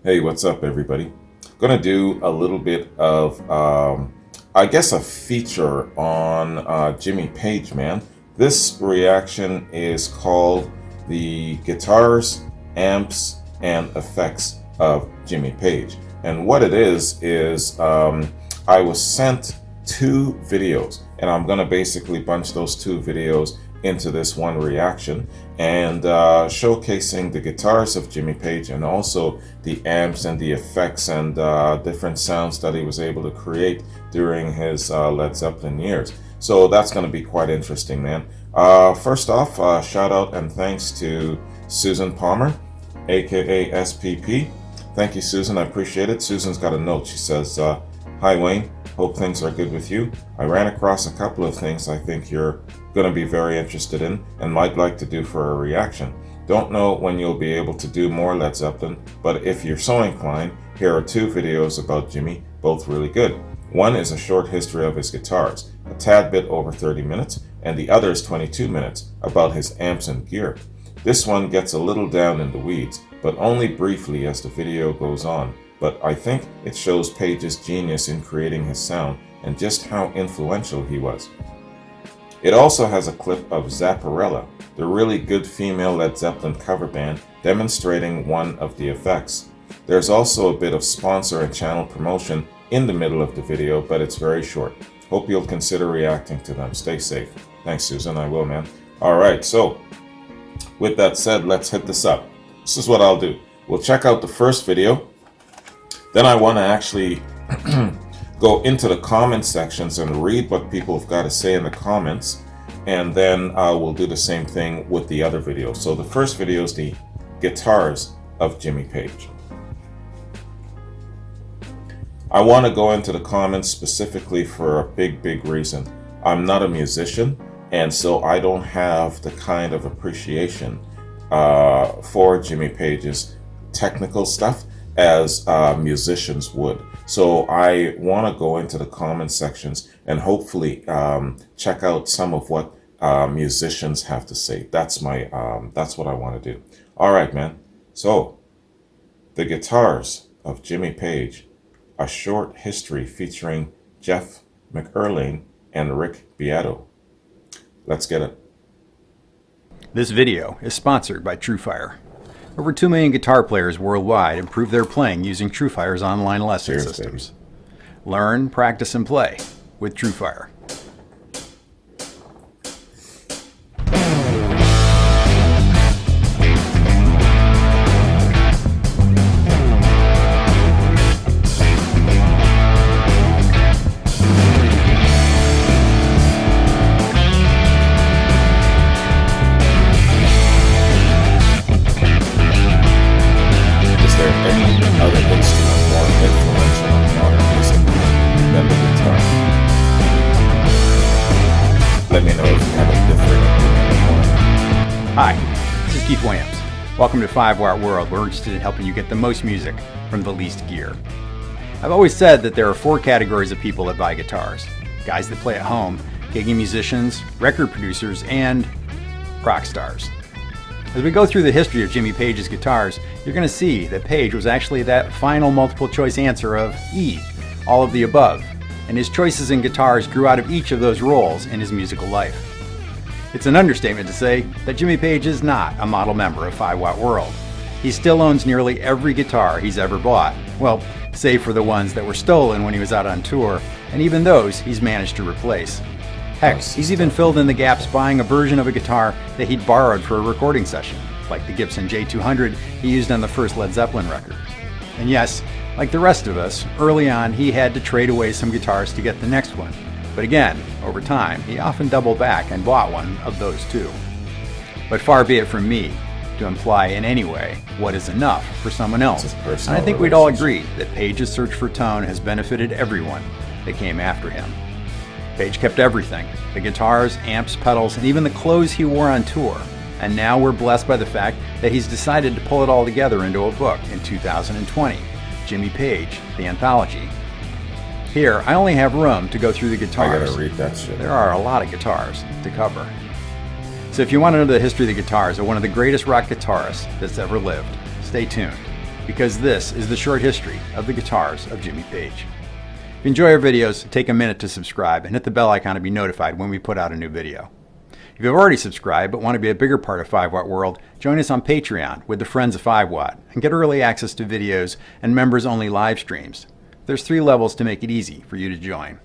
Hey, what's up, everybody? Gonna do a little bit of, I guess, a feature on Jimmy Page, man. This reaction is called the Guitars, Amps, and Effects of Jimmy Page. And what it is I was sent two videos, and I'm gonna basically bunch those two videos into this one reaction, and showcasing the guitars of Jimmy Page and also the amps and the effects and different sounds that he was able to create during his Led Zeppelin years. So that's going to be quite interesting, man. First off, shout out and thanks to Susan Palmer, aka SPP. Thank you, Susan. I appreciate it. Susan's got a note. She says, "Hi, Wayne. Hope things are good with you. I ran across a couple of things I think you're going to be very interested in and might like to do for a reaction. Don't know when you'll be able to do more Led Zeppelin, but if you're so inclined, here are two videos about Jimmy, both really good. One is a short history of his guitars, a tad bit over 30 minutes, and the other is 22 minutes, about his amps and gear. This one gets a little down in the weeds, but only briefly as the video goes on. But I think it shows Page's genius in creating his sound and just how influential he was. It also has a clip of Zapparella, the really good female Led Zeppelin cover band, demonstrating one of the effects. There's also a bit of sponsor and channel promotion in the middle of the video, but it's very short. Hope you'll consider reacting to them. Stay safe." Thanks, Susan. I will, man. All right, so with that said, let's hit this up. This is what I'll do. We'll check out the first video. Then I want to actually go into the comment sections and read what people have got to say in the comments, and then we'll do the same thing with the other video. So the first video is the Guitars of Jimmy Page. I want to go into the comments specifically for a big reason. I'm not a musician, and so I don't have the kind of appreciation for Jimmy Page's technical stuff as musicians would. So I want to go into the comment sections and hopefully check out some of what musicians have to say. That's what I want to do. All right, man. So the Guitars of Jimmy Page, a short history featuring Jeff McErlane and Rick Beato. Let's get it. This video is sponsored by TrueFire. Over 2 million guitar players worldwide improve their playing using TrueFire's online lesson systems. Learn, practice, and play with TrueFire. Hi, this is Keith Williams. Welcome to 5-Watt World. We're interested in helping you get the most music from the least gear. I've always said that there are 4 categories of people that buy guitars. Guys that play at home, gigging musicians, record producers, and rock stars. As we go through the history of Jimmy Page's guitars, you're going to see that Page was actually that final multiple choice answer of E, all of the above, and his choices in guitars grew out of each of those roles in his musical life. It's an understatement to say that Jimmy Page is not a model member of 5-Watt World. He still owns nearly every guitar he's ever bought, well, save for the ones that were stolen when he was out on tour, and even those he's managed to replace. Heck, he's even filled in the gaps buying a version of a guitar that he'd borrowed for a recording session, like the Gibson J200 he used on the first Led Zeppelin record. And yes, like the rest of us, early on he had to trade away some guitars to get the next one. But again, over time, he often doubled back and bought one of those too. But far be it from me to imply in any way what is enough for someone else. And I think we'd all agree that Page's search for tone has benefited everyone that came after him. Page kept everything, the guitars, amps, pedals, and even the clothes he wore on tour. And now we're blessed by the fact that he's decided to pull it all together into a book in 2020, Jimmy Page, the Anthology. Here, I only have room to go through the I guitars. gotta read that shit. There are a lot of guitars to cover. So if you want to know the history of the guitars of one of the greatest rock guitarists that's ever lived, stay tuned, because this is the short history of the guitars of Jimmy Page. If you enjoy our videos, take a minute to subscribe and hit the bell icon to be notified when we put out a new video. If you've already subscribed but want to be a bigger part of 5 Watt World, join us on Patreon with the Friends of 5 Watt and get early access to videos and members-only live streams. There's 3 levels to make it easy for you to join.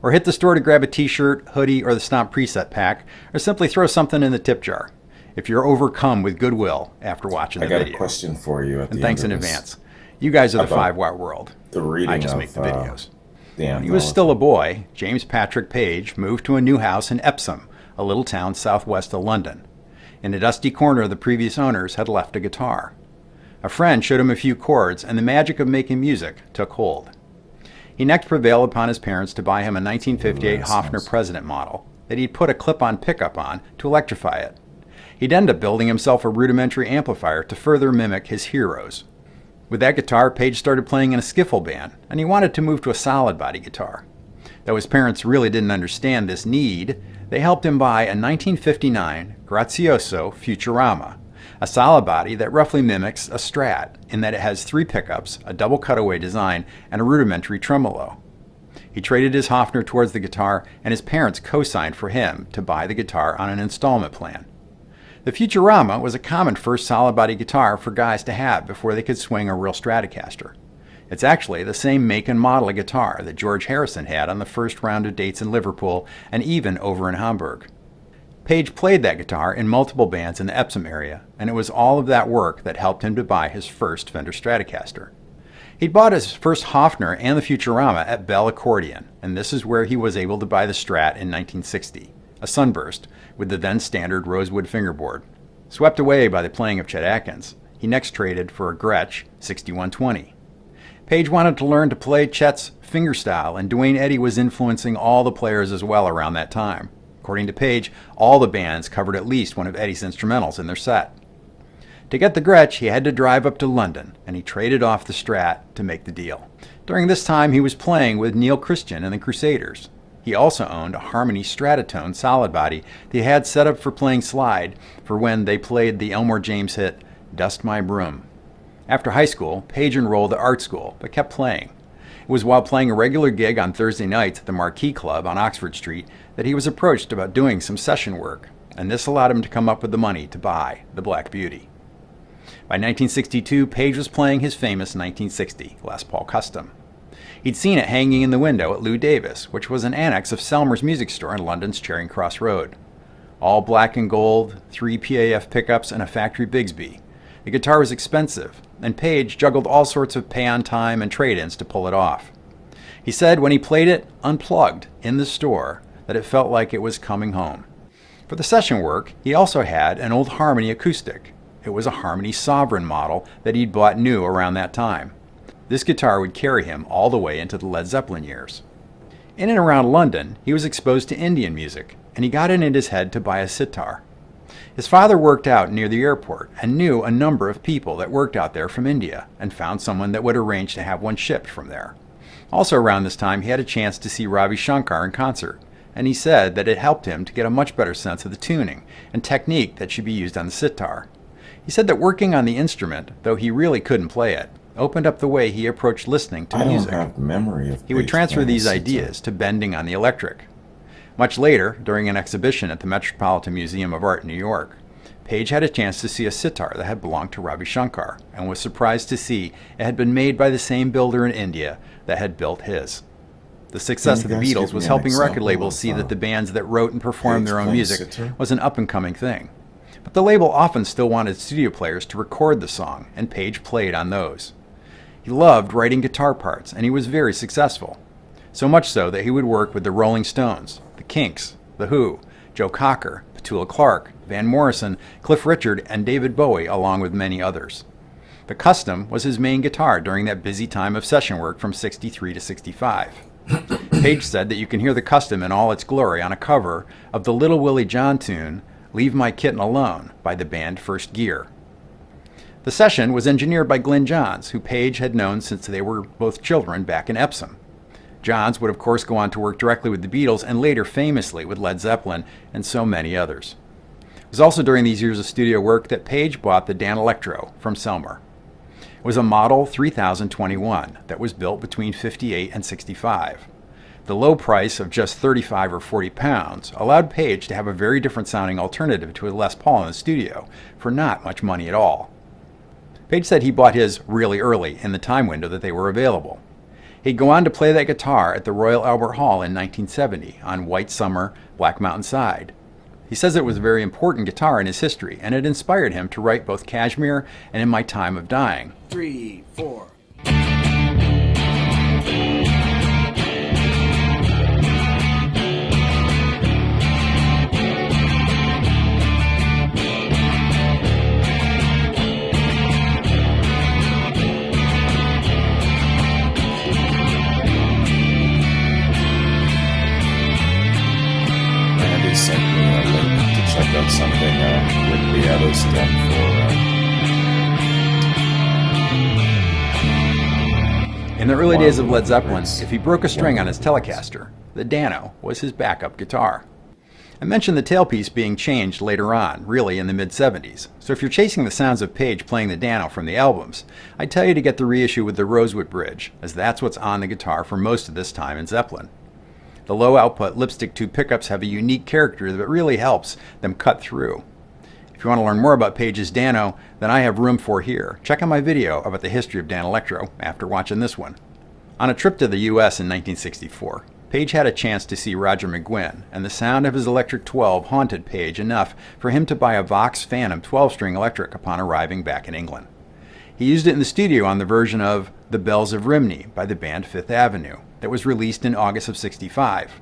Or hit the store to grab a t-shirt, hoodie, or the Stomp preset pack, or simply throw something in the tip jar if you're overcome with goodwill after watching the video. I got a question for you at the and thanks end in of this. advance. You guys are the 5 Watt World. The reading I just of, make the videos. When he was still a boy, James Patrick Page moved to a new house in Epsom, a little town southwest of London. In a dusty corner, the previous owners had left a guitar. A friend showed him a few chords, and the magic of making music took hold. He next prevailed upon his parents to buy him a 1958 Hofner President model that he'd put a clip-on pickup on to electrify it. He'd end up building himself a rudimentary amplifier to further mimic his heroes. With that guitar, Page started playing in a skiffle band, and he wanted to move to a solid body guitar. Though his parents really didn't understand this need, they helped him buy a 1959 Grazioso Futurama, a solid body that roughly mimics a Strat in that it has 3 pickups, a double cutaway design, and a rudimentary tremolo. He traded his Hofner towards the guitar, and his parents co-signed for him to buy the guitar on an installment plan. The Futurama was a common first solid body guitar for guys to have before they could swing a real Stratocaster. It's actually the same make and model of guitar that George Harrison had on the first round of dates in Liverpool and even over in Hamburg. Page played that guitar in multiple bands in the Epsom area, and it was all of that work that helped him to buy his first Fender Stratocaster. He'd bought his first Hofner and the Futurama at Bell Accordion, and this is where he was able to buy the Strat in 1960, a Sunburst with the then standard rosewood fingerboard. Swept away by the playing of Chet Atkins, he next traded for a Gretsch 6120. Page wanted to learn to play Chet's fingerstyle, and Duane Eddy was influencing all the players as well around that time. According to Page, all the bands covered at least one of Eddy's instrumentals in their set. To get the Gretsch, he had to drive up to London, and he traded off the Strat to make the deal. During this time, he was playing with Neil Christian and the Crusaders. He also owned a Harmony Stratotone solid body that he had set up for playing slide for when they played the Elmore James hit, Dust My Broom. After high school, Page enrolled at art school, but kept playing. It was while playing a regular gig on Thursday nights at the Marquee Club on Oxford Street that he was approached about doing some session work, and this allowed him to come up with the money to buy the Black Beauty. By 1962, Page was playing his famous 1960 Les Paul Custom. He'd seen it hanging in the window at Lou Davis, which was an annex of Selmer's Music Store in London's Charing Cross Road. All black and gold, 3 PAF pickups, and a factory Bigsby. The guitar was expensive, and Page juggled all sorts of pay-on-time and trade-ins to pull it off. He said when he played it unplugged in the store that it felt like it was coming home. For the session work, he also had an old Harmony acoustic. It was a Harmony Sovereign model that he'd bought new around that time. This guitar would carry him all the way into the Led Zeppelin years. In and around London, he was exposed to Indian music, and he got it in his head to buy a sitar. His father worked out near the airport and knew a number of people that worked out there from India, and found someone that would arrange to have one shipped from there. Also around this time, he had a chance to see Ravi Shankar in concert, and he said that it helped him to get a much better sense of the tuning and technique that should be used on the sitar. He said that working on the instrument, though he really couldn't play it, opened up the way he approached listening to music. I don't have memory of He would Page transfer playing these sitar. ideas to bending on the electric. Much later, during an exhibition at the Metropolitan Museum of Art in New York, Page had a chance to see a sitar that had belonged to Ravi Shankar, and was surprised to see it had been made by the same builder in India that had built his. The success of Can the you guys Beatles give was me an helping record example labels of, see that the bands that wrote and performed Page their own playing music sitar? was an up-and-coming thing. But the label often still wanted studio players to record the song, and Page played on those. He loved writing guitar parts, and he was very successful. So much so that he would work with the Rolling Stones, the Kinks, the Who, Joe Cocker, Petula Clark, Van Morrison, Cliff Richard, and David Bowie, along with many others. The Custom was his main guitar during that busy time of session work from 63 to 65. Page said that you can hear the Custom in all its glory on a cover of the Little Willie John tune, Leave My Kitten Alone, by the band First Gear. The session was engineered by Glyn Johns, who Page had known since they were both children back in Epsom. Johns would of course go on to work directly with the Beatles and later famously with Led Zeppelin and so many others. It was also during these years of studio work that Page bought the Dan Electro from Selmer. It was a Model 3021 that was built between 58 and 65. The low price of just 35 or 40 pounds allowed Page to have a very different sounding alternative to a Les Paul in the studio for not much money at all. Page said he bought his really early in the time window that they were available. He'd go on to play that guitar at the Royal Albert Hall in 1970 on White Summer, Black Mountain Side. He says it was a very important guitar in his history, and it inspired him to write both Kashmir and In My Time of Dying. 3, 4. Andy sent me a link to check out something with the other stem In the early days of Led Zeppelin, if he broke a string on his Telecaster, the Dano was his backup guitar. I mentioned the tailpiece being changed later on, really in the mid-70s, so if you're chasing the sounds of Page playing the Dano from the albums, I'd tell you to get the reissue with the Rosewood Bridge, as that's what's on the guitar for most of this time in Zeppelin. The low-output lipstick tube pickups have a unique character that really helps them cut through. If you want to learn more about Page's Dano, then I have room for here. Check out my video about the history of Dan Electro after watching this one. On a trip to the US in 1964, Page had a chance to see Roger McGuinn, and the sound of his Electric 12 haunted Page enough for him to buy a Vox Phantom 12-string electric upon arriving back in England. He used it in the studio on the version of The Bells of Rimney by the band Fifth Avenue that was released in August of '65.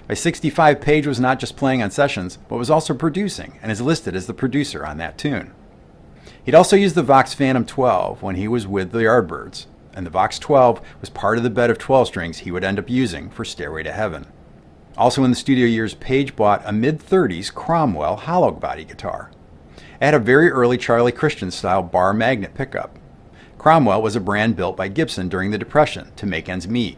By '65, Page was not just playing on sessions, but was also producing, and is listed as the producer on that tune. He'd also used the Vox Phantom 12 when he was with the Yardbirds, and the Vox 12 was part of the bed of 12 strings he would end up using for Stairway to Heaven. Also in the studio years, Page bought a mid-30s Cromwell hollow body guitar. It had a very early Charlie Christian style bar magnet pickup. Cromwell was a brand built by Gibson during the Depression to make ends meet.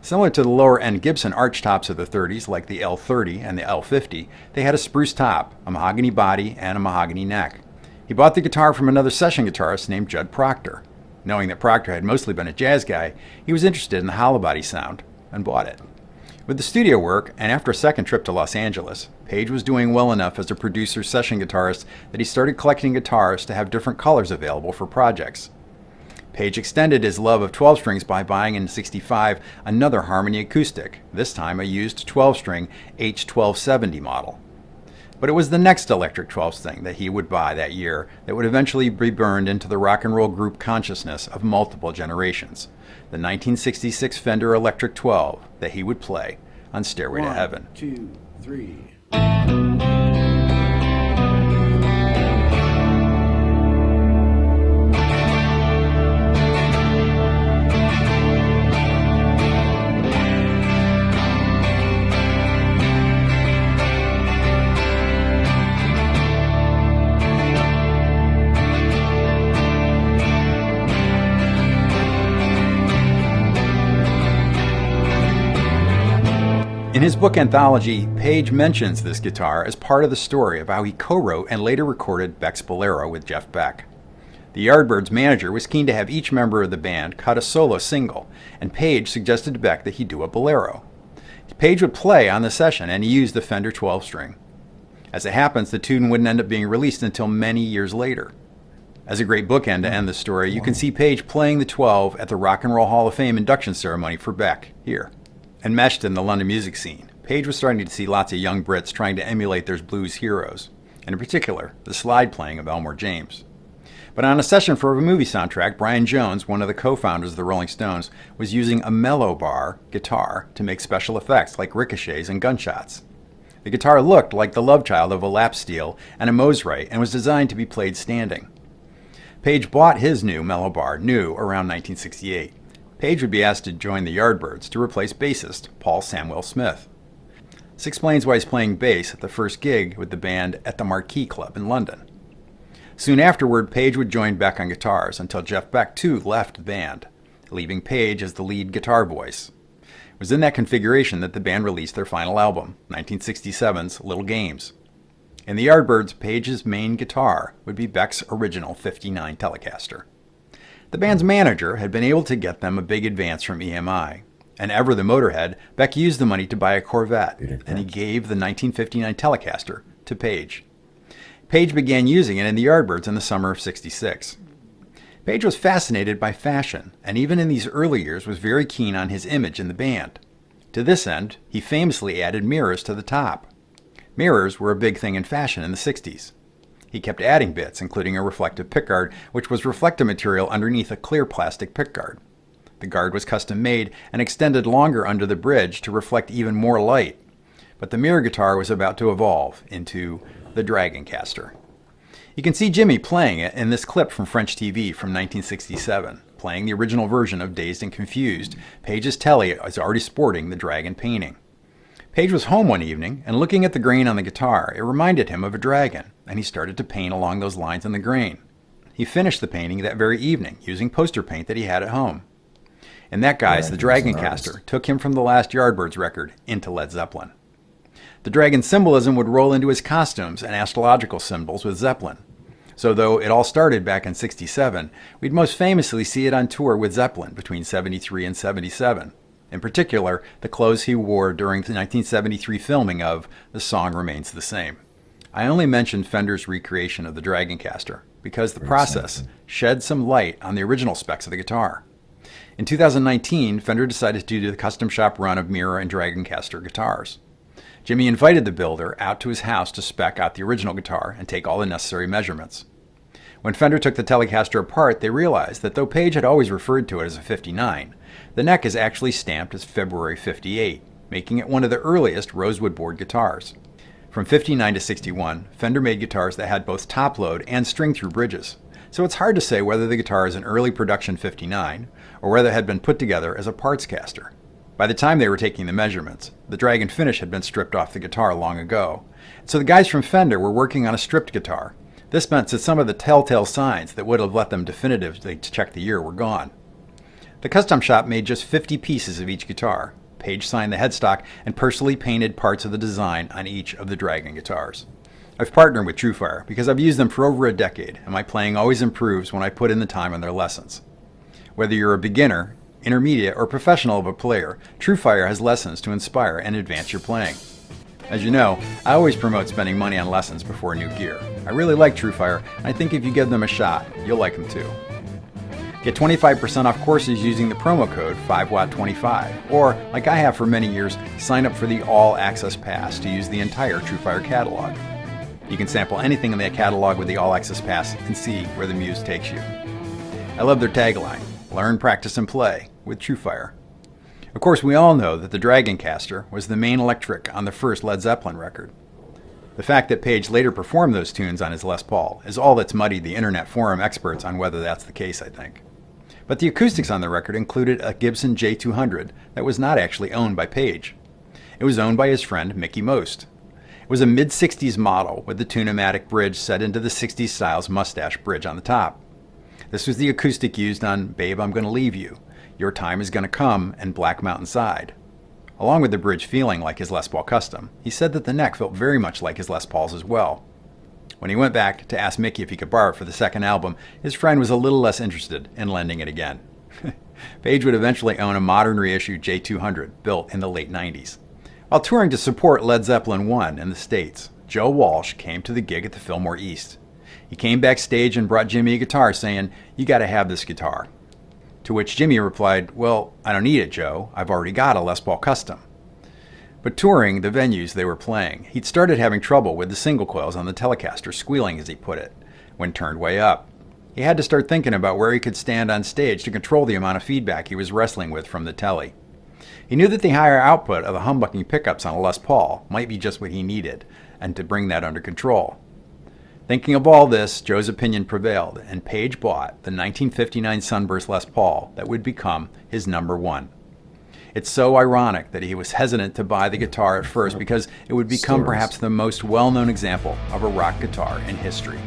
Similar to the lower-end Gibson archtops of the 30s, like the L30 and the L50, they had a spruce top, a mahogany body, and a mahogany neck. He bought the guitar from another session guitarist named Judd Proctor. Knowing that Proctor had mostly been a jazz guy, he was interested in the hollow body sound and bought it. With the studio work, and after a second trip to Los Angeles, Page was doing well enough as a producer session guitarist that he started collecting guitars to have different colors available for projects. Page extended his love of 12 strings by buying in '65 another Harmony acoustic, this time a used 12-string H1270 model. But it was the next electric 12 string that he would buy that year that would eventually be burned into the rock and roll group consciousness of multiple generations, the 1966 Fender Electric 12 that he would play on Stairway to Heaven. 1, 2, 3. In his book anthology, Page mentions this guitar as part of the story of how he co-wrote and later recorded Beck's Bolero with Jeff Beck. The Yardbirds' manager was keen to have each member of the band cut a solo single, and Page suggested to Beck that he do a bolero. Page would play on the session, and he used the Fender 12-string. As it happens, the tune wouldn't end up being released until many years later. As a great bookend to end the story, you can see Page playing the 12 at the Rock and Roll Hall of Fame induction ceremony for Beck, here. Enmeshed in the London music scene, Page was starting to see lots of young Brits trying to emulate their blues heroes, and in particular, the slide playing of Elmore James. But on a session for a movie soundtrack, Brian Jones, one of the co-founders of the Rolling Stones, was using a mellow bar guitar to make special effects like ricochets and gunshots. The guitar looked like the love child of a lap steel and a Mosrite and was designed to be played standing. Page bought his new mellow bar around 1968. Page would be asked to join the Yardbirds to replace bassist Paul Samwell Smith. This explains why he's playing bass at the first gig with the band at the Marquee Club in London. Soon afterward, Page would join Beck on guitars until Jeff Beck too left the band, leaving Page as the lead guitar voice. It was in that configuration that the band released their final album, 1967's Little Games. In the Yardbirds, Page's main guitar would be Beck's original 59 Telecaster. The band's manager had been able to get them a big advance from EMI, and ever the motorhead, Beck used the money to buy a Corvette, and he gave the 1959 Telecaster to Page. Page began using it in the Yardbirds in the summer of '66. Page was fascinated by fashion, and even in these early years was very keen on his image in the band. To this end, he famously added mirrors to the top. Mirrors were a big thing in fashion in the '60s. He kept adding bits, including a reflective pickguard, which was reflective material underneath a clear plastic pickguard. The guard was custom made and extended longer under the bridge to reflect even more light. But the mirror guitar was about to evolve into the Dragoncaster. You can see Jimmy playing it in this clip from French TV from 1967, playing the original version of Dazed and Confused. Page's telly is already sporting the dragon painting. Page was home one evening, and looking at the grain on the guitar, it reminded him of a dragon, and he started to paint along those lines in the grain. He finished the painting that very evening, using poster paint that he had at home. And that, guys, the Dragoncaster, took him from the last Yardbirds record into Led Zeppelin. The dragon symbolism would roll into his costumes and astrological symbols with Zeppelin. So though it all started back in '67, we'd most famously see it on tour with Zeppelin between '73 and '77. In particular, the clothes he wore during the 1973 filming of The Song Remains the Same. I only mentioned Fender's recreation of the Dragoncaster because the process shed some light on the original specs of the guitar. In 2019, Fender decided to do the custom shop run of Mirror and Dragoncaster guitars. Jimmy invited the builder out to his house to spec out the original guitar and take all the necessary measurements. When Fender took the Telecaster apart, they realized that though Page had always referred to it as a 59, the neck is actually stamped as February '58, making it one of the earliest rosewood board guitars. From '59 to '61, Fender made guitars that had both top load and string-through bridges, so it's hard to say whether the guitar is an early production 59 or whether it had been put together as a parts caster. By the time they were taking the measurements, the dragon finish had been stripped off the guitar long ago, so the guys from Fender were working on a stripped guitar. This meant that some of the telltale signs that would have let them definitively check the year were gone. The custom shop made just 50 pieces of each guitar. Page signed the headstock and personally painted parts of the design on each of the Dragon guitars. I've partnered with TrueFire because I've used them for over a decade, and my playing always improves when I put in the time on their lessons. Whether you're a beginner, intermediate, or professional of a player, TrueFire has lessons to inspire and advance your playing. As you know, I always promote spending money on lessons before new gear. I really like TrueFire, and I think if you give them a shot, you'll like them too. Get 25% off courses using the promo code 5watt25, or, like I have for many years, sign up for the All Access Pass to use the entire TrueFire catalog. You can sample anything in the catalog with the All Access Pass and see where the muse takes you. I love their tagline, learn, practice, and play with TrueFire. Of course, we all know that the Dragoncaster was the main electric on the first Led Zeppelin record. The fact that Page later performed those tunes on his Les Paul is all that's muddied the internet forum experts on whether that's the case, I think. But the acoustics on the record included a Gibson J200 that was not actually owned by Page. It was owned by his friend Mickey Most. It was a mid-60s model with the Tune-O-Matic bridge set into the 60s style's mustache bridge on the top. This was the acoustic used on Babe, I'm Gonna Leave You, Your Time Is Gonna Come, and Black Mountain Side. Along with the bridge feeling like his Les Paul Custom, he said that the neck felt very much like his Les Pauls as well. When he went back to ask Mickey if he could borrow it for the second album, his friend was a little less interested in lending it again. Page would eventually own a modern reissued J200 built in the late 90s. While touring to support Led Zeppelin I in the States, Joe Walsh came to the gig at the Fillmore East. He came backstage and brought Jimmy a guitar saying, "You gotta have this guitar." To which Jimmy replied, "Well, I don't need it, Joe. I've already got a Les Paul Custom." But touring the venues they were playing, he'd started having trouble with the single coils on the Telecaster squealing, as he put it, when turned way up. He had to start thinking about where he could stand on stage to control the amount of feedback he was wrestling with from the telly. He knew that the higher output of the humbucking pickups on a Les Paul might be just what he needed, and to bring that under control. Thinking of all this, Joe's opinion prevailed, and Page bought the 1959 Sunburst Les Paul that would become his number one. It's so ironic that he was hesitant to buy the guitar at first because it would become perhaps the most well-known example of a rock guitar in history.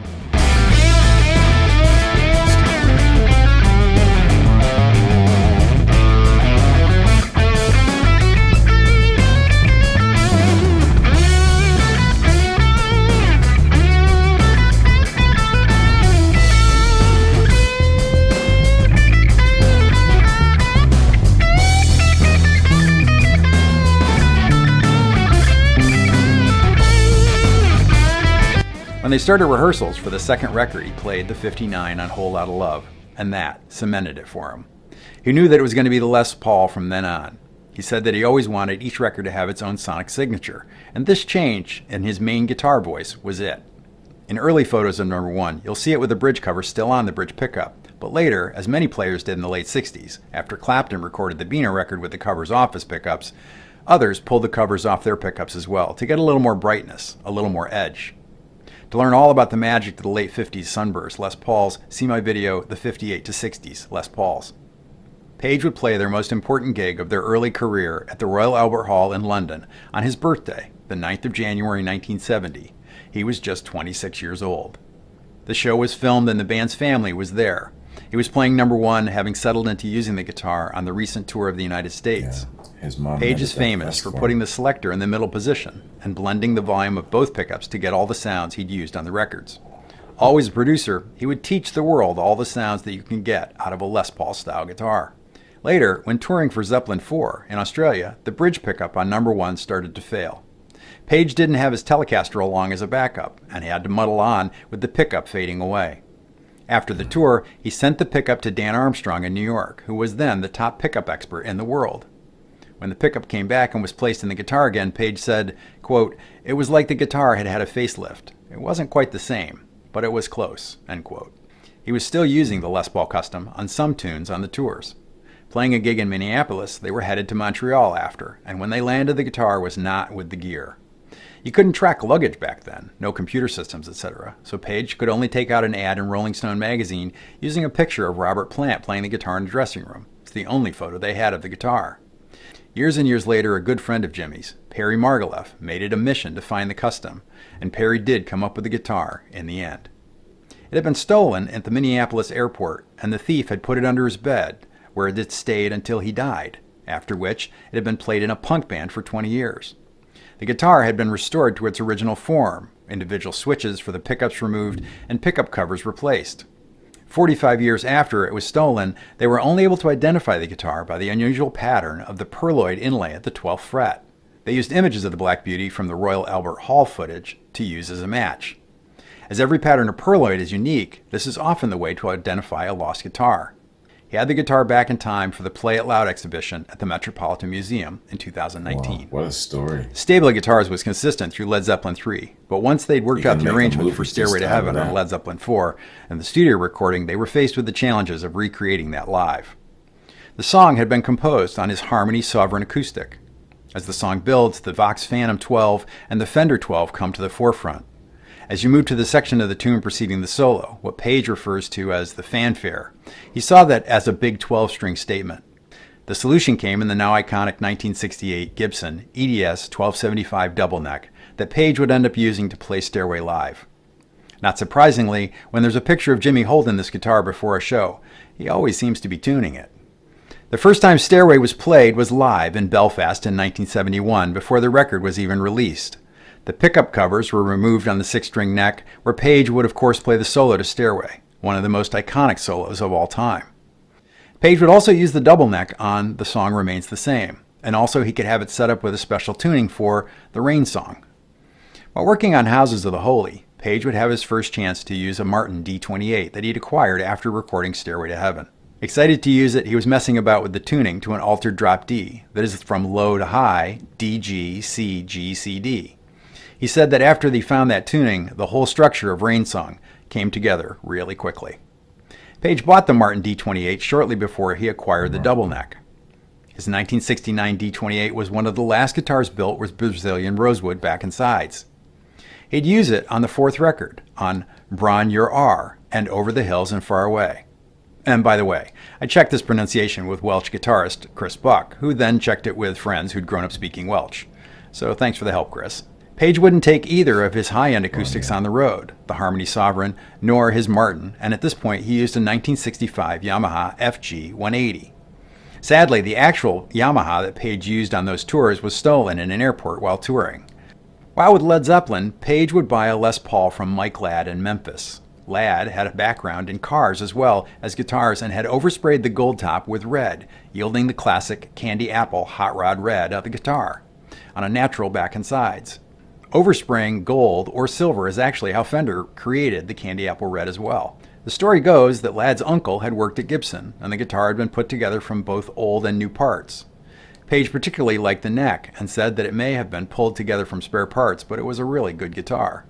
When they started rehearsals for the second record, he played the 59 on Whole Lotta Love, and that cemented it for him. He knew that it was going to be the Les Paul from then on. He said that he always wanted each record to have its own sonic signature, and this change in his main guitar voice was it. In early photos of number one, you'll see it with the bridge cover still on the bridge pickup, but later, as many players did in the late 60s, after Clapton recorded the Beano record with the covers off his pickups, others pulled the covers off their pickups as well to get a little more brightness, a little more edge. To learn all about the magic of the late 50s Sunburst Les Pauls, see my video, The 58 to 60s Les Pauls. Page would play their most important gig of their early career at the Royal Albert Hall in London on his birthday, the 9th of January 1970. He was just 26 years old. The show was filmed and the band's family was there. He was playing number one, having settled into using the guitar on the recent tour of the United States. Yeah, his mom Page is famous for putting the selector in the middle position and blending the volume of both pickups to get all the sounds he'd used on the records. Always a producer, he would teach the world all the sounds that you can get out of a Les Paul style guitar. Later, when touring for Zeppelin IV in Australia, the bridge pickup on number one started to fail. Page didn't have his Telecaster along as a backup and had to muddle on with the pickup fading away. After the tour, he sent the pickup to Dan Armstrong in New York, who was then the top pickup expert in the world. When the pickup came back and was placed in the guitar again, Page said, quote, "It was like the guitar had had a facelift. It wasn't quite the same, but it was close," end quote. He was still using the Les Paul Custom on some tunes on the tours. Playing a gig in Minneapolis, they were headed to Montreal after, and when they landed, the guitar was not with the gear. You couldn't track luggage back then, no computer systems, etc., so Page could only take out an ad in Rolling Stone magazine using a picture of Robert Plant playing the guitar in the dressing room. It's the only photo they had of the guitar. Years and years later, a good friend of Jimmy's, Perry Margolef, made it a mission to find the Custom, and Perry did come up with the guitar in the end. It had been stolen at the Minneapolis airport, and the thief had put it under his bed, where it had stayed until he died, after which it had been played in a punk band for 20 years. The guitar had been restored to its original form, individual switches for the pickups removed and pickup covers replaced. 45 years after it was stolen, they were only able to identify the guitar by the unusual pattern of the perloid inlay at the 12th fret. They used images of the Black Beauty from the Royal Albert Hall footage to use as a match. As every pattern of perloid is unique, this is often the way to identify a lost guitar. He had the guitar back in time for the Play It Loud exhibition at the Metropolitan Museum in 2019. Wow, what a story. Stable Guitars was consistent through Led Zeppelin III, but once they'd worked out the arrangement for Stairway to Heaven on Led Zeppelin IV and the studio recording, they were faced with the challenges of recreating that live. The song had been composed on his Harmony Sovereign acoustic. As the song builds, the Vox Phantom 12 and the Fender 12 come to the forefront. As you move to the section of the tune preceding the solo, what Page refers to as the fanfare, he saw that as a big 12-string statement. The solution came in the now iconic 1968 Gibson EDS 1275 double neck that Page would end up using to play Stairway live. Not surprisingly, when there's a picture of Jimmy holding this guitar before a show, he always seems to be tuning it. The first time Stairway was played was live in Belfast in 1971 before the record was even released. The pickup covers were removed on the 6-string neck, where Page would of course play the solo to Stairway, one of the most iconic solos of all time. Page would also use the double neck on The Song Remains the Same, and also he could have it set up with a special tuning for The Rain Song. While working on Houses of the Holy, Page would have his first chance to use a Martin D28 that he'd acquired after recording Stairway to Heaven. Excited to use it, he was messing about with the tuning to an altered drop D, that is from low to high, D, G, C, G, C, D. He said that after he found that tuning, the whole structure of Rain Song came together really quickly. Page bought the Martin D28 shortly before he acquired the double neck. His 1969 D28 was one of the last guitars built with Brazilian rosewood back and sides. He'd use it on the 4th record, on Bron Your R and Over the Hills and Far Away. And by the way, I checked this pronunciation with Welsh guitarist Chris Buck, who then checked it with friends who'd grown up speaking Welsh. So thanks for the help, Chris. Page wouldn't take either of his high-end acoustics on the road, the Harmony Sovereign, nor his Martin, and at this point he used a 1965 Yamaha FG 180. Sadly, the actual Yamaha that Page used on those tours was stolen in an airport while touring. While with Led Zeppelin, Page would buy a Les Paul from Mike Ladd in Memphis. Ladd had a background in cars as well as guitars and had oversprayed the gold top with red, yielding the classic Candy Apple Hot Rod Red of the guitar, on a natural back and sides. Overspring, gold, or silver is actually how Fender created the Candy Apple Red as well. The story goes that Ladd's uncle had worked at Gibson, and the guitar had been put together from both old and new parts. Page particularly liked the neck and said that it may have been pulled together from spare parts, but it was a really good guitar.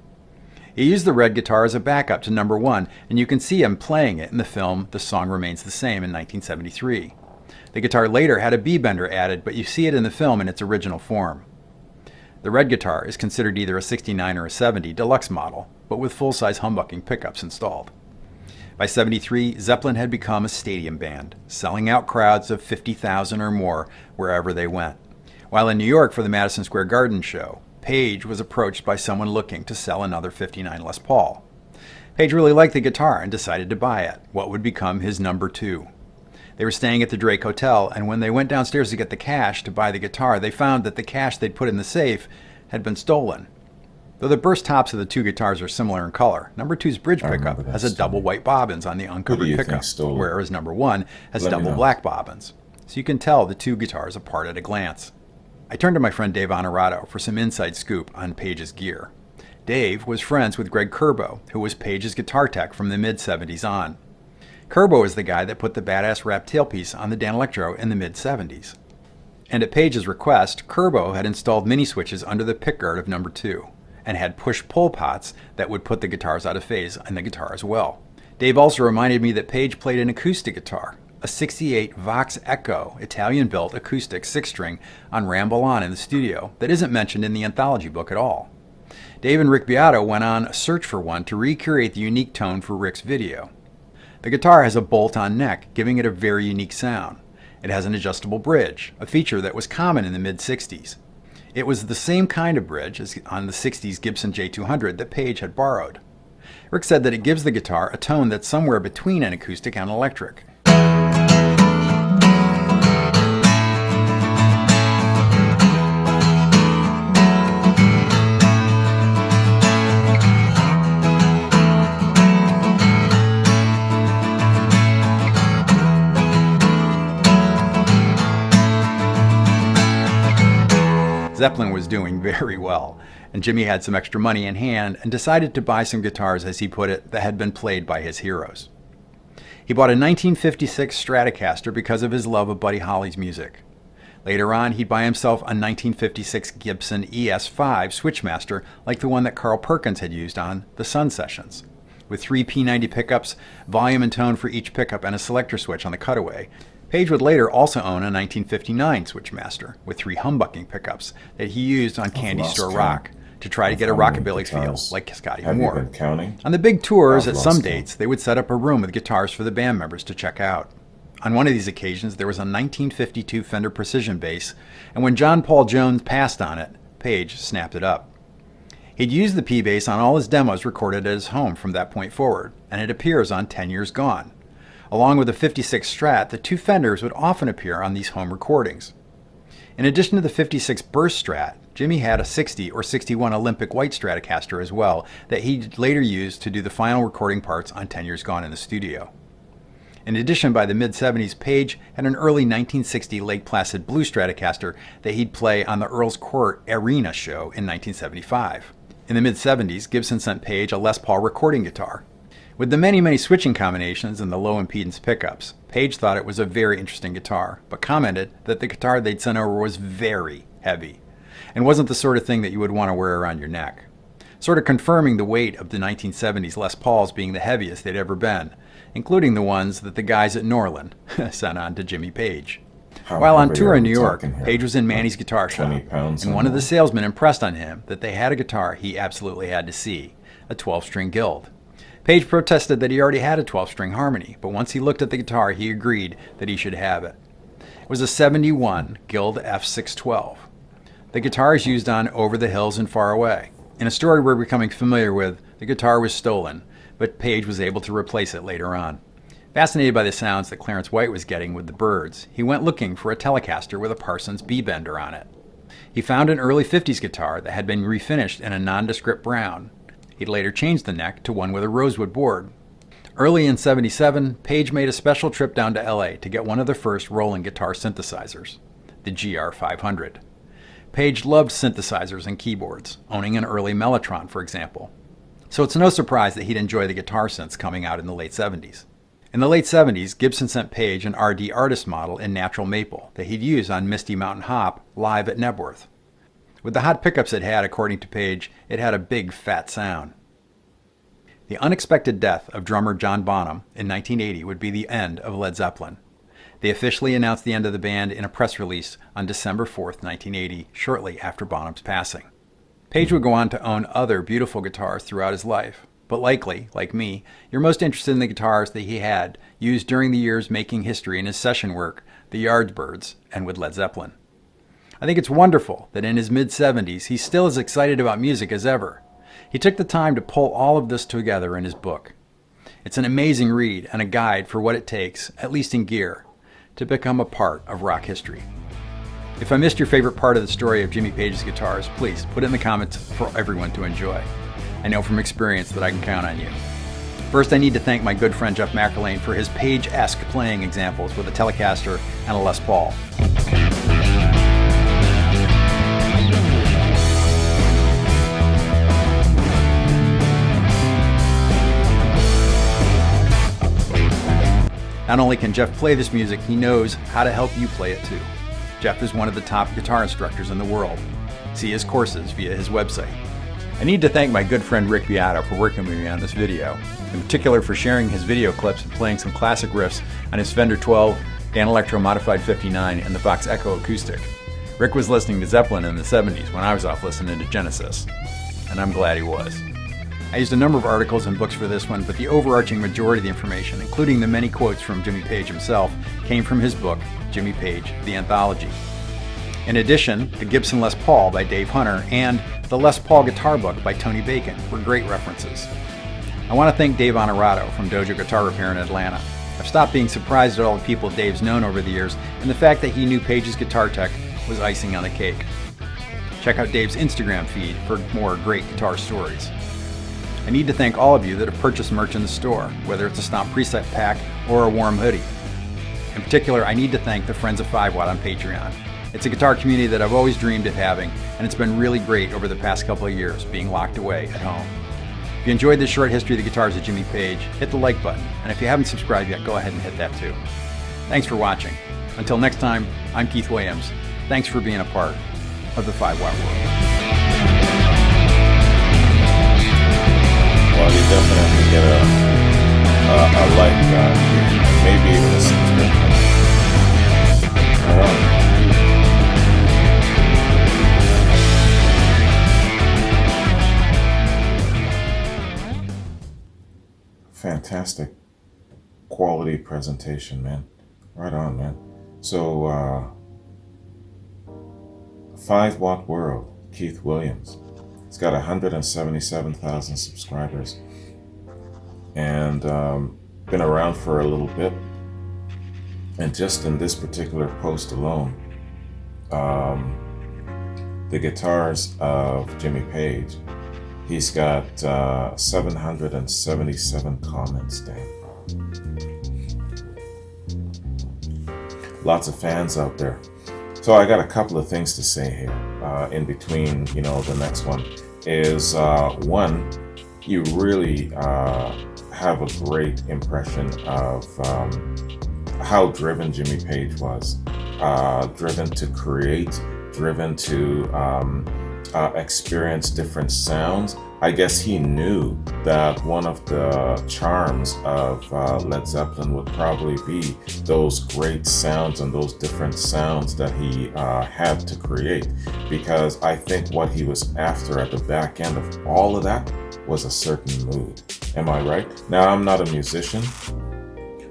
He used the red guitar as a backup to number 1, and you can see him playing it in the film The Song Remains the Same in 1973. The guitar later had a B-bender added, but you see it in the film in its original form. The red guitar is considered either a 69 or a 70 deluxe model, but with full-size humbucking pickups installed. By 73, Zeppelin had become a stadium band, selling out crowds of 50,000 or more wherever they went. While in New York for the Madison Square Garden show, Page was approached by someone looking to sell another 59 Les Paul. Page really liked the guitar and decided to buy it, what would become his number 2. They were staying at the Drake Hotel, and when they went downstairs to get the cash to buy the guitar, they found that the cash they'd put in the safe had been stolen. Though the burst tops of the two guitars are similar in color, number 2's bridge pickup has a double white bobbins on the uncovered pickup, whereas number 1 has double black bobbins. So you can tell the two guitars apart at a glance. I turned to my friend Dave Honorato for some inside scoop on Page's gear. Dave was friends with Greg Curbo, who was Page's guitar tech from the mid-70s on. Curbo is the guy that put the badass wrap tailpiece on the Danelectro in the mid-70s. And at Page's request, Curbo had installed mini switches under the pickguard of number 2, and had push-pull pots that would put the guitars out of phase in the guitar as well. Dave also reminded me that Page played an acoustic guitar, a 68 Vox Echo Italian-built acoustic 6-string on Ramble On in the studio that isn't mentioned in the anthology book at all. Dave and Rick Beato went on a search for one to recreate the unique tone for Rick's video. The guitar has a bolt-on neck, giving it a very unique sound. It has an adjustable bridge, a feature that was common in the mid-60s. It was the same kind of bridge as on the 60s Gibson J200 that Page had borrowed. Rick said that it gives the guitar a tone that's somewhere between an acoustic and electric. Zeppelin was doing very well, and Jimmy had some extra money in hand and decided to buy some guitars, as he put it, that had been played by his heroes. He bought a 1956 Stratocaster because of his love of Buddy Holly's music. Later on, he'd buy himself a 1956 Gibson ES5 Switchmaster like the one that Carl Perkins had used on the Sun Sessions, with 3 P90 pickups, volume and tone for each pickup, and a selector switch on the cutaway. Page would later also own a 1959 Switchmaster with 3 humbucking pickups that he used on Candy Store Rock to try to get a rockabilly feel like Scotty Moore. On the big tours at some dates, they would set up a room with guitars for the band members to check out. On one of these occasions, there was a 1952 Fender Precision bass, and when John Paul Jones passed on it, Page snapped it up. He'd used the P-bass on all his demos recorded at his home from that point forward, and it appears on 10 Years Gone. Along with the 56 Strat, the two Fenders would often appear on these home recordings. In addition to the 56 Burst Strat, Jimmy had a 60 or 61 Olympic White Stratocaster as well that he later used to do the final recording parts on 10 Years Gone in the studio. In addition, by the mid-70s, Page had an early 1960 Lake Placid Blue Stratocaster that he'd play on the Earl's Court Arena show in 1975. In the mid-70s, Gibson sent Page a Les Paul recording guitar. With the many switching combinations and the low impedance pickups, Page thought it was a very interesting guitar, but commented that the guitar they'd sent over was very heavy, and wasn't the sort of thing that you would want to wear around your neck. Sort of confirming the weight of the 1970s Les Pauls being the heaviest they'd ever been, including the ones that the guys at Norlin sent on to Jimmy Page. While on tour in New York, Page was in Manny's guitar shop, and one of the salesmen impressed on him that they had a guitar he absolutely had to see, a 12-string Guild. Page protested that he already had a 12-string Harmony, but once he looked at the guitar, he agreed that he should have it. It was a 71 Guild F612. The guitar is used on Over the Hills and Far Away. In a story we're becoming familiar with, the guitar was stolen, but Page was able to replace it later on. Fascinated by the sounds that Clarence White was getting with the Byrds, he went looking for a Telecaster with a Parsons B-bender on it. He found an early 50s guitar that had been refinished in a nondescript brown. He'd later changed the neck to one with a rosewood board. Early in '77, Page made a special trip down to LA to get one of the first rolling guitar synthesizers, the GR500. Page loved synthesizers and keyboards, owning an early Mellotron, for example. So it's no surprise that he'd enjoy the guitar synths coming out in the late 70s. In the late 70s, Gibson sent Page an RD Artist model in natural maple that he'd use on Misty Mountain Hop live at Nebworth. With the hot pickups it had, according to Page, it had a big, fat sound. The unexpected death of drummer John Bonham in 1980 would be the end of Led Zeppelin. They officially announced the end of the band in a press release on December 4th, 1980, shortly after Bonham's passing. Page would go on to own other beautiful guitars throughout his life, but likely, like me, you're most interested in the guitars that he had used during the years making history in his session work, the Yardbirds, and with Led Zeppelin. I think it's wonderful that in his mid-70s he's still as excited about music as ever. He took the time to pull all of this together in his book. It's an amazing read and a guide for what it takes, at least in gear, to become a part of rock history. If I missed your favorite part of the story of Jimmy Page's guitars, please put it in the comments for everyone to enjoy. I know from experience that I can count on you. First, I need to thank my good friend Jeff McElwain for his Page-esque playing examples with a Telecaster and a Les Paul. Not only can Jeff play this music, he knows how to help you play it too. Jeff is one of the top guitar instructors in the world. See his courses via his website. I need to thank my good friend Rick Beato for working with me on this video, in particular for sharing his video clips and playing some classic riffs on his Fender 12, Dan Electro Modified 59, and the Vox Echo Acoustic. Rick was listening to Zeppelin in the 70s when I was off listening to Genesis, and I'm glad he was. I used a number of articles and books for this one, but the overarching majority of the information, including the many quotes from Jimmy Page himself, came from his book, Jimmy Page, The Anthology. In addition, the Gibson Les Paul by Dave Hunter and the Les Paul Guitar Book by Tony Bacon were great references. I want to thank Dave Honorato from Dojo Guitar Repair in Atlanta. I've stopped being surprised at all the people Dave's known over the years, and the fact that he knew Page's guitar tech was icing on the cake. Check out Dave's Instagram feed for more great guitar stories. I need to thank all of you that have purchased merch in the store, whether it's a Stomp preset pack or a warm hoodie. In particular, I need to thank the Friends of 5 Watt on Patreon. It's a guitar community that I've always dreamed of having, and it's been really great over the past couple of years being locked away at home. If you enjoyed this short history of the guitars of Jimmy Page, hit the like button, and if you haven't subscribed yet, go ahead and hit that too. Thanks for watching. Until next time, I'm Keith Williams. Thanks for being a part of the 5 Watt world. Well, you definitely get a like, maybe even a subscription. All right. Fantastic quality presentation, man. Right on, man. So, 5 Watt World, Keith Williams. It's got 177,000 subscribers and been around for a little bit. And just in this particular post alone, the guitars of Jimmy Page, he's got 777 comments, Dan. Lots of fans out there. So I got a couple of things to say here in between, the next one is one, you really have a great impression of how driven Jimmy Page was, driven to create, driven to experience different sounds. I guess he knew that one of the charms of Led Zeppelin would probably be those great sounds and those different sounds that he had to create, because I think what he was after at the back end of all of that was a certain mood. Am I right? Now, I'm not a musician,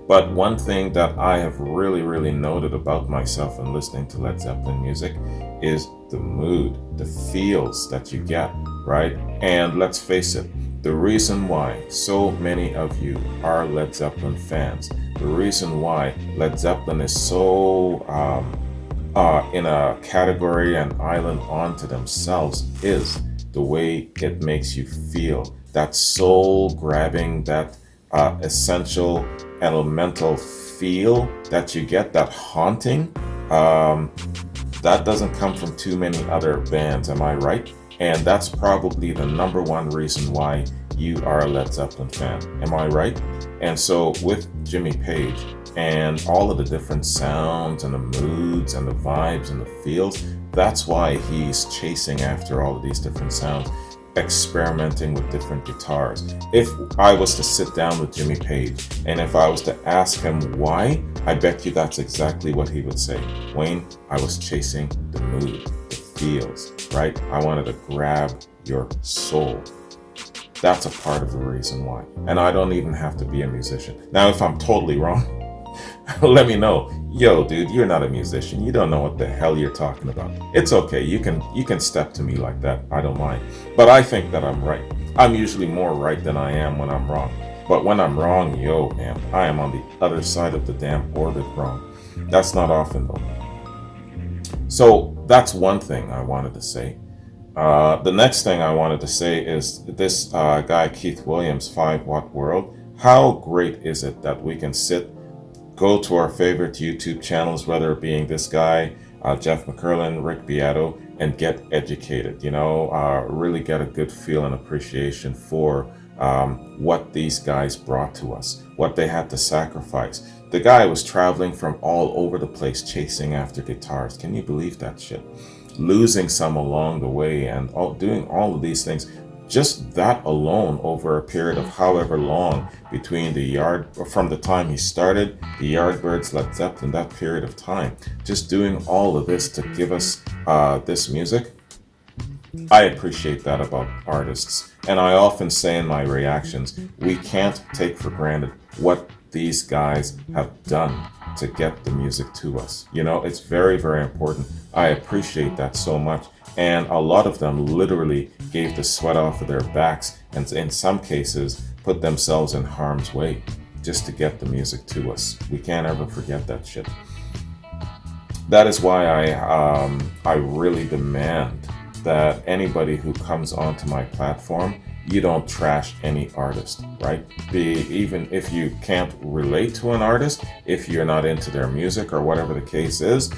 but one thing that I have really, really noted about myself in listening to Led Zeppelin music is the mood, the feels that you get, right? And let's face it, the reason why so many of you are Led Zeppelin fans, the reason why Led Zeppelin is so in a category and island unto themselves is the way it makes you feel. That soul grabbing, that essential elemental feel that you get, that haunting. That doesn't come from too many other bands, am I right? And that's probably the number one reason why you are a Led Zeppelin fan, am I right? And so with Jimmy Page and all of the different sounds and the moods and the vibes and the feels, that's why he's chasing after all of these different sounds, experimenting with different guitars. If I was to sit down with Jimmy Page and if I was to ask him why, I bet you that's exactly what he would say. Wayne, I was chasing the mood, the feels, right? I wanted to grab your soul. That's a part of the reason why. And I don't even have to be a musician. Now, if I'm totally wrong, let me know. Yo, dude, you're not a musician. You don't know what the hell you're talking about. It's okay. You can step to me like that. I don't mind. But I think that I'm right. I'm usually more right than I am when I'm wrong. But when I'm wrong, yo, man, I am on the other side of the damn orbit wrong. That's not often, though. So that's one thing I wanted to say. The next thing I wanted to say is this guy, Keith Williams, 5 Watt World. How great is it that we can go to our favorite YouTube channels, whether it being this guy, Jeff McCurlin, Rick Beato, and get educated, really get a good feel and appreciation for what these guys brought to us, what they had to sacrifice. The guy was traveling from all over the place chasing after guitars. Can you believe that shit? Losing some along the way and doing all of these things. Just that alone over a period of however long between from the time he started, the Yardbirds, Led Zeppelin, that period of time, just doing all of this to give us this music. I appreciate that about artists. And I often say in my reactions, we can't take for granted what these guys have done to get the music to us. It's very, very important. I appreciate that so much. And a lot of them literally gave the sweat off of their backs and in some cases put themselves in harm's way just to get the music to us. We can't ever forget that shit. That is why I really demand that anybody who comes onto my platform, you don't trash any artist, right? Even if you can't relate to an artist, if you're not into their music or whatever the case is,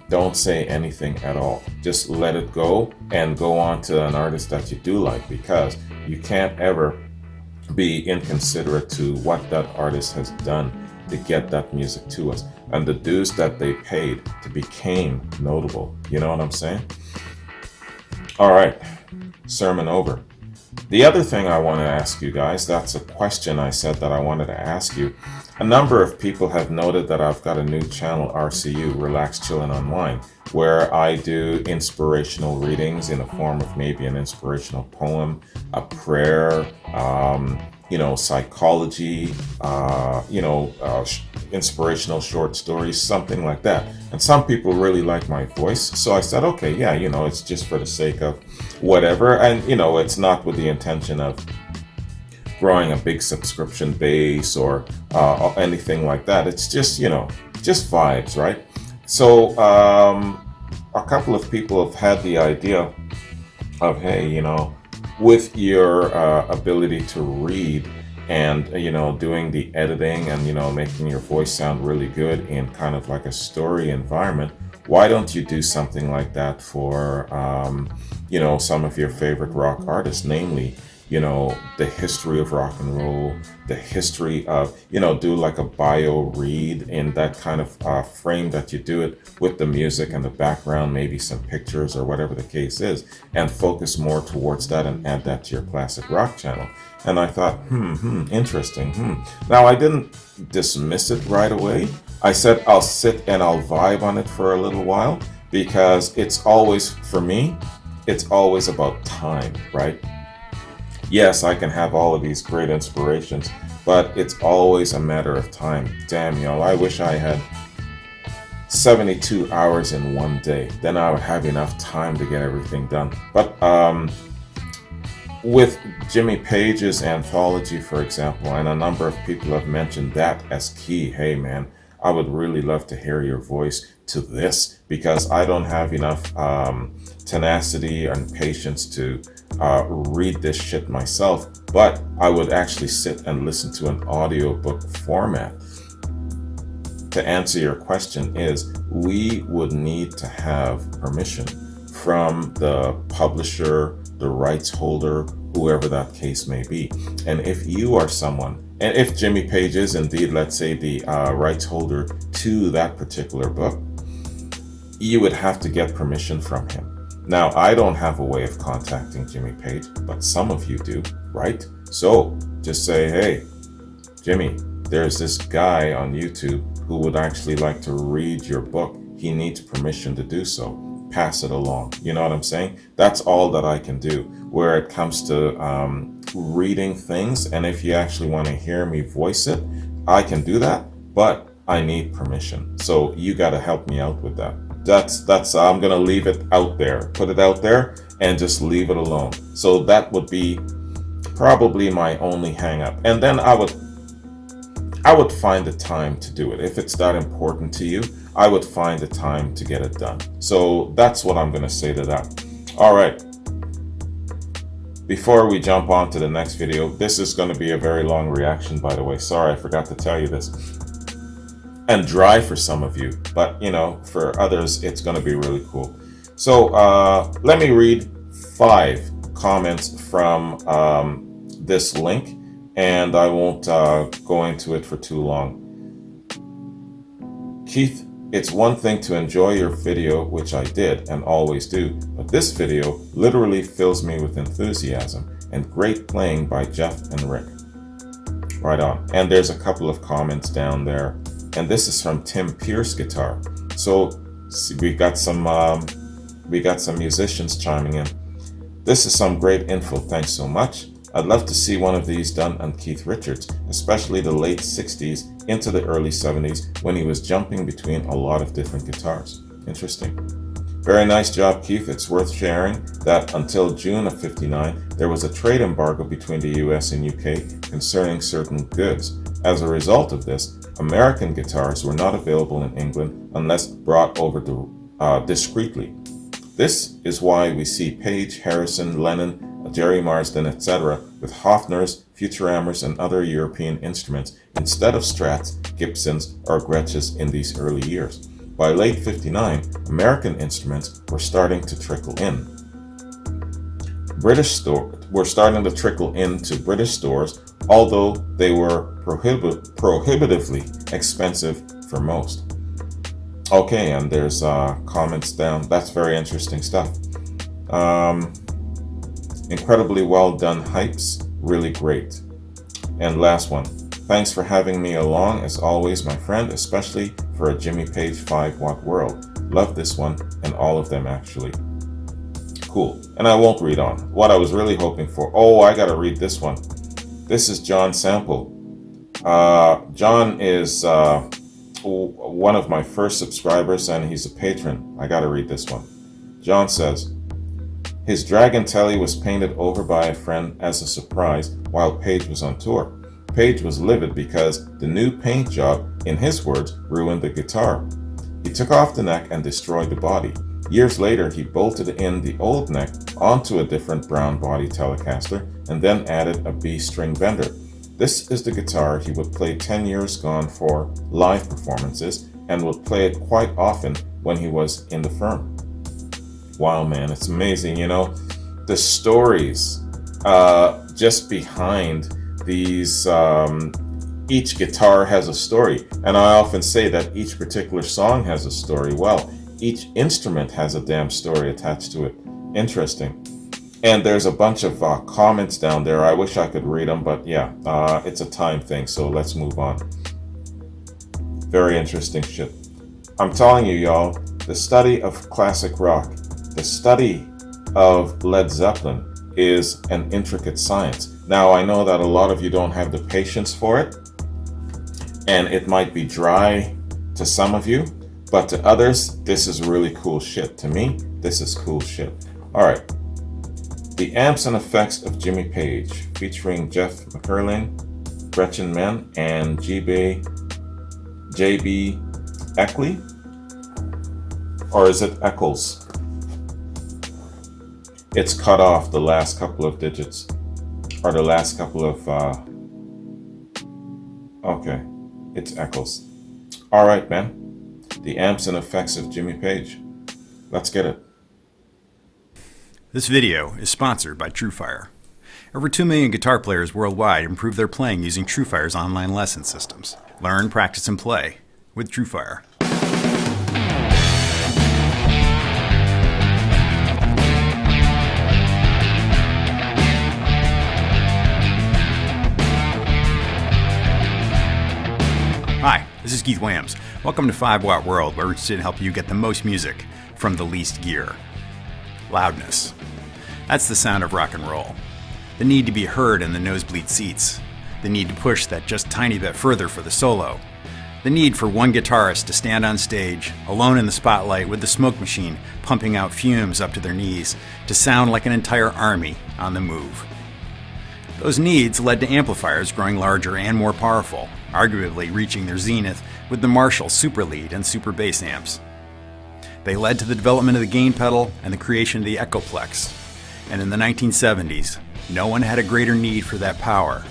don't say anything at all. Just let it go and go on to an artist that you do like, because you can't ever be inconsiderate to what that artist has done to get that music to us and the dues that they paid to become notable. You know what I'm saying? All right, sermon over. The other thing I want to ask you guys, that's a question I said that I wanted to ask you. A number of people have noted that I've got a new channel, RCU, Relax, Chill, and Unwind, where I do inspirational readings in the form of maybe an inspirational poem, a prayer, psychology, inspirational short stories, something like that. And some people really like my voice. So I said, okay, yeah, it's just for the sake of whatever. And, it's not with the intention of growing a big subscription base or anything like that. It's just, just vibes, right? So a couple of people have had the idea of, hey, with your ability to read and, doing the editing and, making your voice sound really good in kind of like a story environment, why don't you do something like that for, some of your favorite rock artists, namely, the history of rock and roll, the history of, do like a bio read in that kind of frame that you do it with the music and the background, maybe some pictures or whatever the case is, and focus more towards that and add that to your classic rock channel. And I thought, interesting. Now, I didn't dismiss it right away. I said, I'll sit and I'll vibe on it for a little while, because it's always, for me, it's always about time, right? Yes, I can have all of these great inspirations, but it's always a matter of time. Damn, I wish I had 72 hours in one day. Then I would have enough time to get everything done. But with Jimmy Page's anthology, for example, and a number of people have mentioned that as key. Hey, man, I would really love to hear your voice to this, because I don't have enough tenacity and patience to read this shit myself, but I would actually sit and listen to an audiobook format. to answer your question is we would need to have permission from the publisher, the rights holder, whoever that case may be. And if you are someone, and if Jimmy Page is indeed, let's say, the rights holder to that particular book, you would have to get permission from him. Now, I don't have a way of contacting Jimmy Page, but some of you do, right? So just say, hey, Jimmy, there's this guy on YouTube who would actually like to read your book. He needs permission to do so. Pass it along. You know what I'm saying? That's all that I can do where it comes to reading things. And if you actually want to hear me voice it, I can do that, but I need permission. So you got to help me out with that. That's I'm going to leave it out there, put it out there and just leave it alone. So that would be probably my only hang up. And then I would find the time to do it. If it's that important to you, I would find the time to get it done. So that's what I'm going to say to that. All right. Before we jump on to the next video, this is going to be a very long reaction, by the way. Sorry, I forgot to tell you this. And dry for some of you, but you know, for others, it's going to be really cool. So let me read 5 comments from this link, and I won't go into it for too long. Keith, it's one thing to enjoy your video, which I did and always do, but this video literally fills me with enthusiasm, and great playing by Jeff and Rick. Right on. And there's a couple of comments down there, and this is from Tim Pierce Guitar. So we got some musicians chiming in. This is some great info. Thanks so much. I'd love to see one of these done on Keith Richards, especially the late 60s into the early 70s when he was jumping between a lot of different guitars. Interesting. Very nice job, Keith. It's worth sharing that until June of '59, there was a trade embargo between the US and UK concerning certain goods. As a result of this, American guitars were not available in England unless brought over discreetly. This is why we see Page, Harrison, Lennon, Jerry Marsden, etc. with Hofners, Futuramers, and other European instruments instead of Strats, Gibsons, or Gretsches in these early years. By late '59, American instruments were starting to trickle in. Were starting to trickle into British stores, although they were prohibitively expensive for most. Okay, and there's comments down. That's very interesting stuff. Incredibly well done hypes, really great. And last one. Thanks for having me along as always, my friend, especially for a Jimmy Page 5-watt world. Love this one and all of them actually. Cool. And I won't read on. What I was really hoping for. Oh, I gotta read this one. This is John Sample. John is one of my first subscribers and he's a patron. I gotta read this one. John says, his Dragon Telly was painted over by a friend as a surprise while Page was on tour. Page was livid because the new paint job, in his words, ruined the guitar. He took off the neck and destroyed the body. Years later, he bolted in the old neck onto a different brown body Telecaster and then added a B string bender. This is the guitar he would play 10 years gone for live performances and would play it quite often when he was in the firm. Wow, man, it's amazing, you know, the stories just behind these, each guitar has a story. And I often say that each particular song has a story. Well, each instrument has a damn story attached to it. Interesting. And there's a bunch of comments down there. I wish I could read them, but yeah, it's a time thing, so let's move on. Very interesting shit. I'm telling you, y'all, the study of classic rock, the study of Led Zeppelin is an intricate science. Now, I know that a lot of you don't have the patience for it, and it might be dry to some of you, but to others, this is really cool shit. To me, this is cool shit. All right. The Amps and Effects of Jimmy Page, featuring Jeff McCurlin, Gretchen Menn, and J.B. Eckley? Or is it Eccles? It's cut off the last couple of digits. Or the last couple of... okay, it's Eccles. All right, man. The amps and effects of Jimmy Page. Let's get it. This video is sponsored by TrueFire. Over 2 million guitar players worldwide improve their playing using TrueFire's online lesson systems. Learn, practice, and play with TrueFire. Hi, this is Keith Williams. Welcome to 5 Watt World, where we're interested in helping you get the most music from the least gear. Loudness. That's the sound of rock and roll. The need to be heard in the nosebleed seats. The need to push that just tiny bit further for the solo. The need for one guitarist to stand on stage, alone in the spotlight with the smoke machine pumping out fumes up to their knees, to sound like an entire army on the move. Those needs led to amplifiers growing larger and more powerful, arguably reaching their zenith with the Marshall Super Lead and Super Bass amps. They led to the development of the gain pedal and the creation of the Echoplex. And in the 1970s, no one had a greater need for that power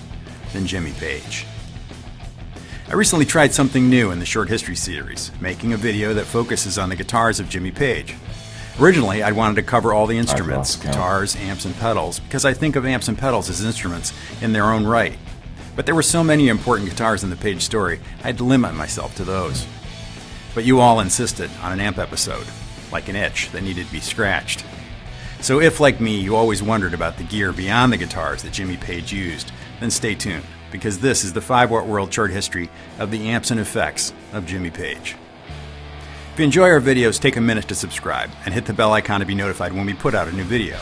than Jimmy Page. I recently tried something new in the short history series, making a video that focuses on the guitars of Jimmy Page. Originally, I wanted to cover all the instruments, guitars, amps, and pedals, because I think of amps and pedals as instruments in their own right. But there were so many important guitars in the Page story, I had to limit myself to those. But you all insisted on an amp episode, like an itch that needed to be scratched. So if, like me, you always wondered about the gear beyond the guitars that Jimmy Page used, then stay tuned, because this is the 5 Watt World chart history of the amps and effects of Jimmy Page. If you enjoy our videos, take a minute to subscribe and hit the bell icon to be notified when we put out a new video.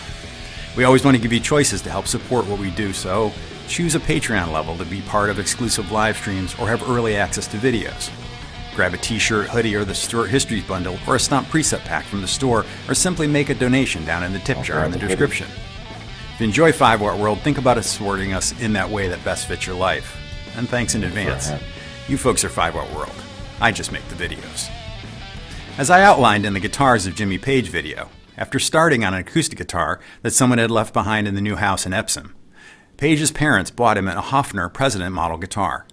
We always want to give you choices to help support what we do, so choose a Patreon level to be part of exclusive live streams or have early access to videos. Grab a t-shirt, hoodie, or the Short Histories bundle, or a Stomp preset pack from the store, or simply make a donation down in the tip jar in the description. If you enjoy 5 Watt World, think about supporting us in that way that best fits your life. And thanks in advance. You folks are 5 Watt World. I just make the videos. As I outlined in the Guitars of Jimmy Page video, after starting on an acoustic guitar that someone had left behind in the new house in Epsom, Page's parents bought him a Hofner President model guitar.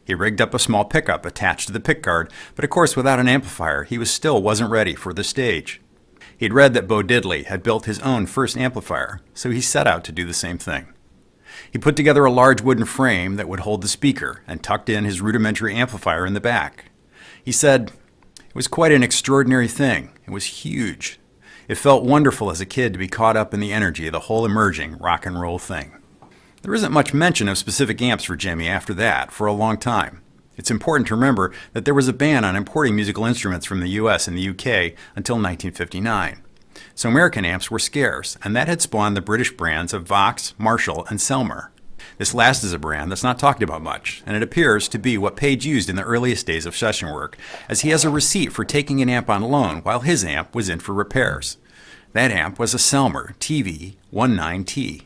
He rigged up a small pickup attached to the pickguard, but of course without an amplifier, he still wasn't ready for the stage. He'd read that Bo Diddley had built his own first amplifier, so he set out to do the same thing. He put together a large wooden frame that would hold the speaker and tucked in his rudimentary amplifier in the back. He said, "It was quite an extraordinary thing. It was huge. It felt wonderful as a kid to be caught up in the energy of the whole emerging rock and roll thing." There isn't much mention of specific amps for Jimmy after that for a long time. It's important to remember that there was a ban on importing musical instruments from the US and the UK until 1959. So American amps were scarce, and that had spawned the British brands of Vox, Marshall, and Selmer. This last is a brand that's not talked about much, and it appears to be what Page used in the earliest days of session work, as he has a receipt for taking an amp on loan while his amp was in for repairs. That amp was a Selmer TV-19T.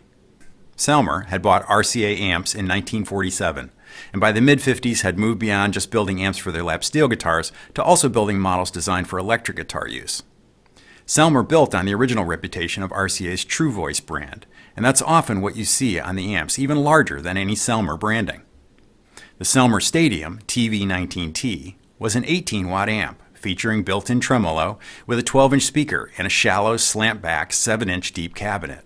Selmer had bought RCA amps in 1947, and by the mid-50s had moved beyond just building amps for their lap steel guitars to also building models designed for electric guitar use. Selmer built on the original reputation of RCA's True Voice brand, and that's often what you see on the amps, even larger than any Selmer branding. The Selmer Stadium TV-19T was an 18-watt amp featuring built-in tremolo with a 12-inch speaker and a shallow, slant-back, 7-inch deep cabinet.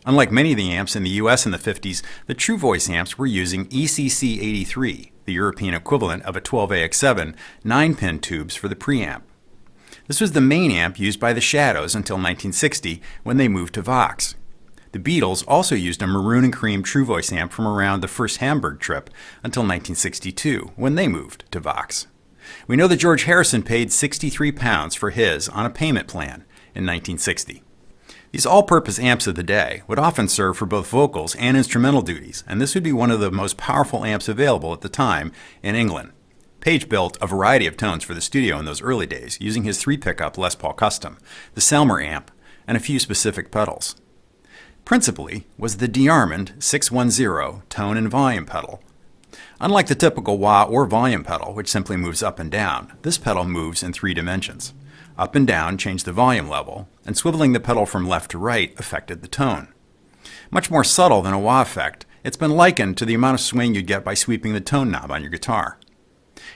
Unlike many of the amps in the US in the 50s, the True Voice amps were using ECC-83, the European equivalent of a 12AX7, 9-pin tubes for the preamp. This was the main amp used by the Shadows until 1960 when they moved to Vox. The Beatles also used a maroon and cream True Voice amp from around the first Hamburg trip until 1962 when they moved to Vox. We know that George Harrison paid £63 for his on a payment plan in 1960. These all-purpose amps of the day would often serve for both vocals and instrumental duties, and this would be one of the most powerful amps available at the time in England. Page built a variety of tones for the studio in those early days, using his 3-pickup Les Paul Custom, the Selmer amp, and a few specific pedals. Principally was the DeArmond 610 tone and volume pedal. Unlike the typical wah or volume pedal, which simply moves up and down, this pedal moves in 3 dimensions. Up and down changed the volume level, and swiveling the pedal from left to right affected the tone. Much more subtle than a wah effect, it's been likened to the amount of swing you'd get by sweeping the tone knob on your guitar.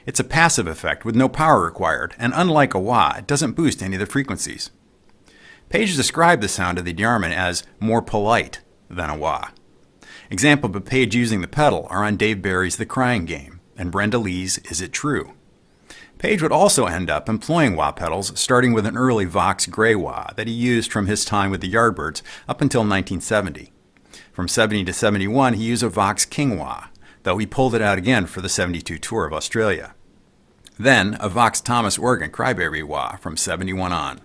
It's a passive effect with no power required, and unlike a wah, it doesn't boost any of the frequencies. Page described the sound of the Diarman as more polite than a wah. Examples of Page using the pedal are on Dave Barry's The Crying Game and Brenda Lee's Is It True? Page would also end up employing wah pedals, starting with an early Vox Grey wah that he used from his time with the Yardbirds up until 1970. From 70 to 71, he used a Vox King wah, though he pulled it out again for the 72 tour of Australia. Then a Vox Thomas Organ Crybaby wah from 71 on.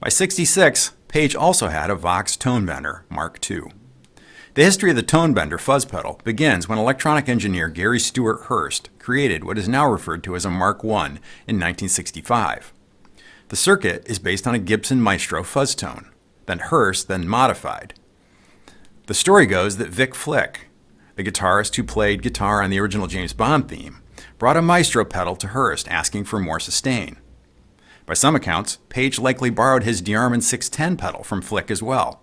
By 66, Page also had a Vox Tonebender Mark II. The history of the Tonebender fuzz pedal begins when electronic engineer Gary Stewart Hurst created what is now referred to as a Mark I in 1965. The circuit is based on a Gibson Maestro fuzz tone, then Hurst then modified. The story goes that Vic Flick, the guitarist who played guitar on the original James Bond theme, brought a Maestro pedal to Hurst asking for more sustain. By some accounts, Page likely borrowed his Diarman 610 pedal from Flick as well.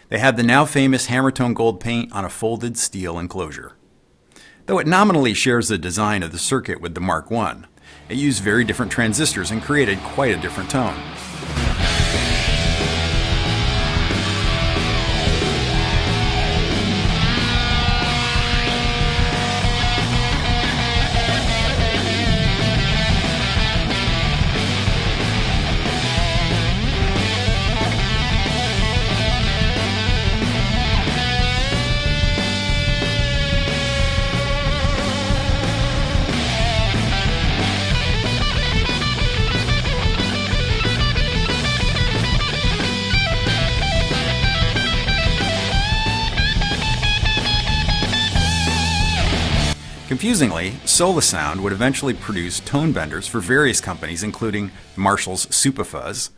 They had the now famous Hammertone gold paint on a folded steel enclosure. Though it nominally shares the design of the circuit with the Mark I, it used very different transistors and created quite a different tone. Confusingly, Solasound would eventually produce tone benders for various companies including Marshall's Supafuzz,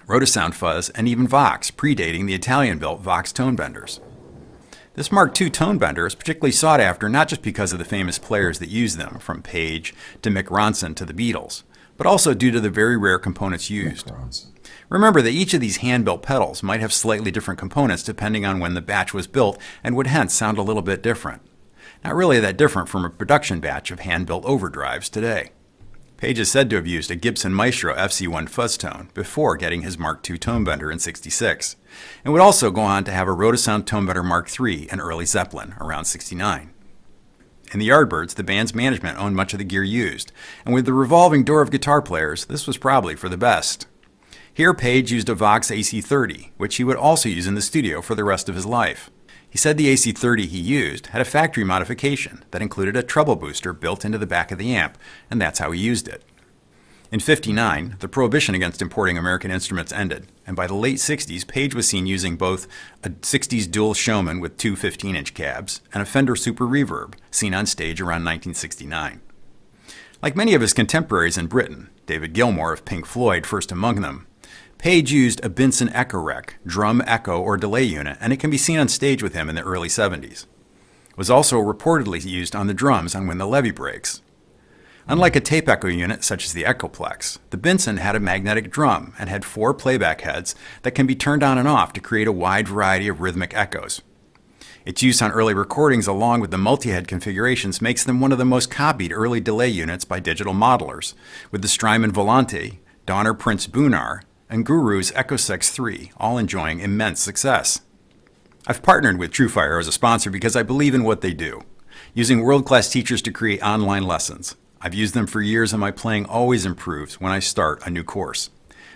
Rotosound Fuzz, and even Vox, predating the Italian-built Vox tone benders. This Mark II tone bender is particularly sought after not just because of the famous players that use them, from Page to Mick Ronson to the Beatles, but also due to the very rare components used. Remember that each of these hand-built pedals might have slightly different components depending on when the batch was built and would hence sound a little bit different. Not really that different from a production batch of hand-built overdrives today. Page is said to have used a Gibson Maestro FC1 fuzz tone before getting his Mark II tone bender in '66, and would also go on to have a Rotosound tone bender Mark III and early Zeppelin around '69. In the Yardbirds, the band's management owned much of the gear used, and with the revolving door of guitar players, this was probably for the best. Here, Page used a Vox AC30, which he would also use in the studio for the rest of his life. He said the AC30 he used had a factory modification that included a treble booster built into the back of the amp, and that's how he used it. In '59, the prohibition against importing American instruments ended, and by the late '60s, Page was seen using both a '60s dual Showman with two 15-inch cabs and a Fender Super Reverb, seen on stage around 1969. Like many of his contemporaries in Britain, David Gilmour of Pink Floyd first among them, Page used a Binson Echo Rec, drum echo or delay unit, and it can be seen on stage with him in the early '70s. It was also reportedly used on the drums on When the Levee Breaks. Unlike a tape echo unit such as the Echoplex, the Binson had a magnetic drum and had 4 playback heads that can be turned on and off to create a wide variety of rhythmic echoes. Its use on early recordings along with the multi-head configurations makes them one of the most copied early delay units by digital modelers, with the Strymon Volante, Donner Prince Boonar, and Guru's EchoSex 3 all enjoying immense success. I've partnered with TrueFire as a sponsor because I believe in what they do, using world-class teachers to create online lessons. I've used them for years and my playing always improves when I start a new course.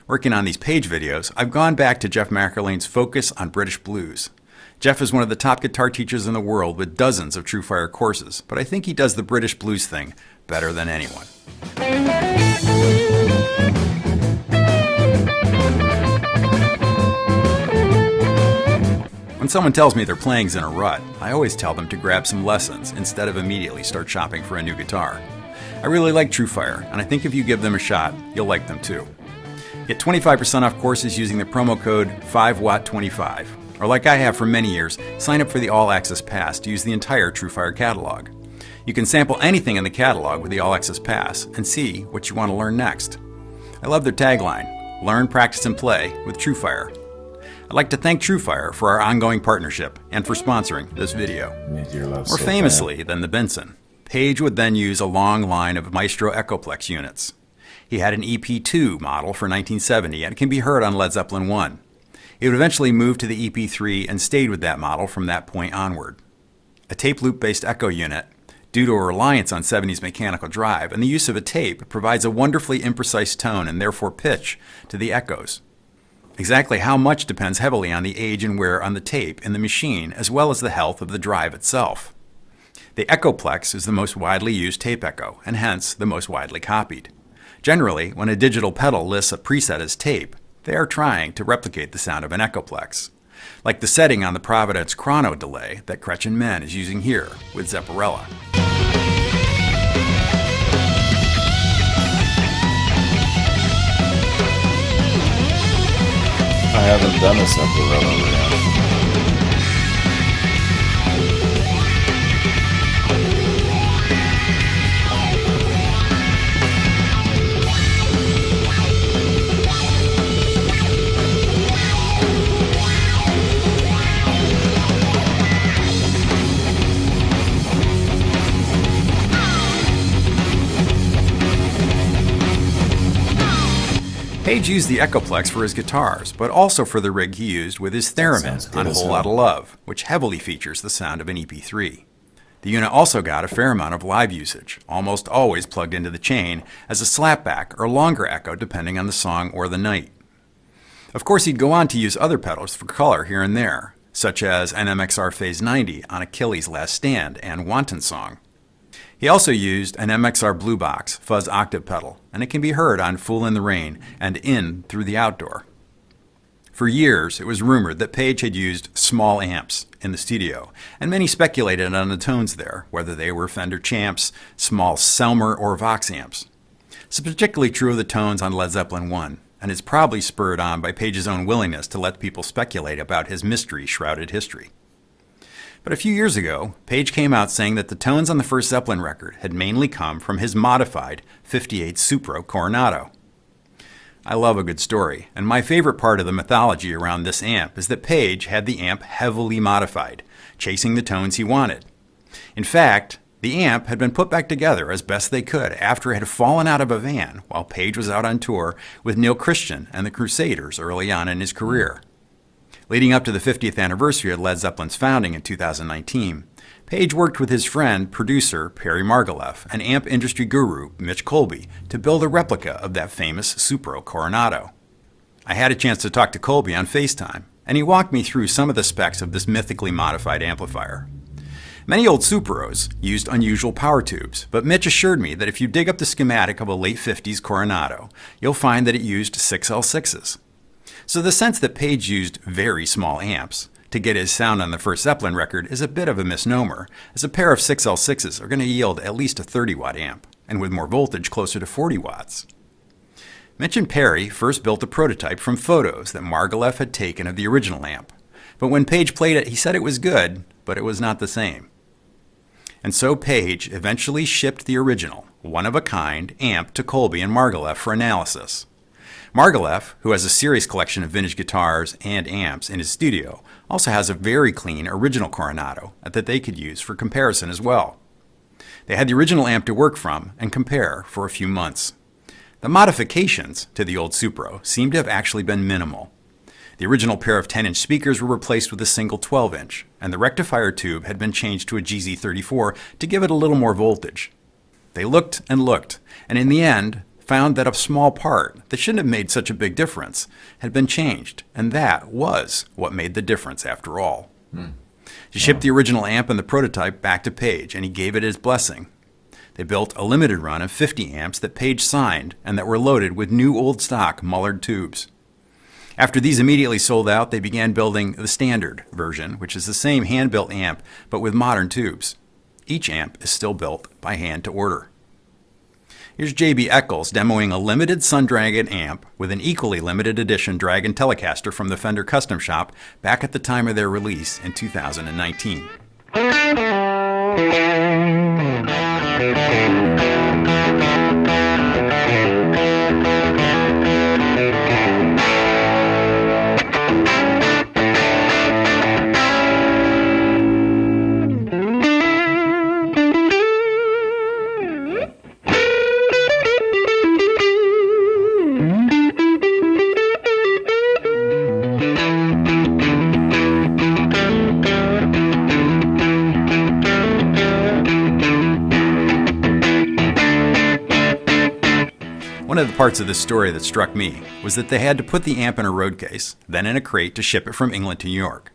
Working on these Page videos, I've gone back to Jeff McErlane's Focus on British Blues. Jeff is one of the top guitar teachers in the world with dozens of TrueFire courses, but I think he does the British blues thing better than anyone. When someone tells me their playing's in a rut, I always tell them to grab some lessons instead of immediately start shopping for a new guitar. I really like TrueFire, and I think if you give them a shot, you'll like them too. Get 25% off courses using the promo code 5watt25, or like I have for many years, sign up for the All Access Pass to use the entire TrueFire catalog. You can sample anything in the catalog with the All Access Pass and see what you want to learn next. I love their tagline, learn, practice, and play with TrueFire. I'd like to thank TrueFire for our ongoing partnership and for sponsoring this video. More famously than the Benson, Page would then use a long line of Maestro Echoplex units. He had an EP2 model for 1970 and it can be heard on Led Zeppelin 1. It would eventually move to the EP3 and stayed with that model from that point onward. A tape loop-based echo unit, due to a reliance on 70s mechanical drive and the use of a tape, provides a wonderfully imprecise tone and therefore pitch to the echoes. Exactly how much depends heavily on the age and wear on the tape in the machine, as well as the health of the drive itself. The Echoplex is the most widely used tape echo, and hence the most widely copied. Generally, when a digital pedal lists a preset as tape, they are trying to replicate the sound of an Echoplex, like the setting on the Providence chrono delay that Gretchen Menn is using here with Zepparella. I haven't done a Zepparella reaction. Page used the Echoplex for his guitars, but also for the rig he used with his theremin on A Whole Lotta Love, which heavily features the sound of an EP3. The unit also got a fair amount of live usage, almost always plugged into the chain as a slapback or longer echo depending on the song or the night. Of course, he'd go on to use other pedals for color here and there, such as an MXR Phase 90 on Achilles' Last Stand and Wanton Song. He also used an MXR Blue Box fuzz octave pedal, and it can be heard on Fool in the Rain and In Through the Outdoor. For years, it was rumored that Page had used small amps in the studio, and many speculated on the tones there, whether they were Fender Champs, small Selmer, or Vox amps. This is particularly true of the tones on Led Zeppelin 1, and is probably spurred on by Page's own willingness to let people speculate about his mystery-shrouded history. But a few years ago, Page came out saying that the tones on the first Zeppelin record had mainly come from his modified 58 Supro Coronado. I love a good story, and my favorite part of the mythology around this amp is that Page had the amp heavily modified, chasing the tones he wanted. In fact, the amp had been put back together as best they could after it had fallen out of a van while Page was out on tour with Neil Christian and the Crusaders early on in his career. Leading up to the 50th anniversary of Led Zeppelin's founding in 2019, Page worked with his friend, producer Perry Margolef, and amp industry guru Mitch Colby to build a replica of that famous Supro Coronado. I had a chance to talk to Colby on FaceTime, and he walked me through some of the specs of this mythically modified amplifier. Many old Supros used unusual power tubes, but Mitch assured me that if you dig up the schematic of a late 50s Coronado, you'll find that it used 6L6s. So the sense that Page used very small amps to get his sound on the first Zeppelin record is a bit of a misnomer, as a pair of 6L6s are going to yield at least a 30-watt amp, and with more voltage closer to 40 watts. Mitch and Perry first built a prototype from photos that Margolef had taken of the original amp, but when Page played it, he said it was good, but it was not the same. And so Page eventually shipped the original, one-of-a-kind amp to Colby and Margolef for analysis. Margolef, who has a serious collection of vintage guitars and amps in his studio, also has a very clean original Coronado that they could use for comparison as well. They had the original amp to work from and compare for a few months. The modifications to the old Supro seem to have actually been minimal. The original pair of 10-inch speakers were replaced with a single 12-inch, and the rectifier tube had been changed to a GZ34 to give it a little more voltage. They looked, and in the end, found that a small part that shouldn't have made such a big difference had been changed, and that was what made the difference after all. He shipped the original amp and the prototype back to Page, and he gave it his blessing. They built a limited run of 50 amps that Page signed and that were loaded with new old stock Mullard tubes. After these immediately sold out, they began building the standard version, which is the same hand-built amp but with modern tubes. Each amp is still built by hand to order. Here's J.B. Eccles demoing a limited Sundragon amp with an equally limited edition Dragon Telecaster from the Fender Custom Shop back at the time of their release in 2019. One of the parts of this story that struck me was that they had to put the amp in a road case, then in a crate to ship it from England to New York,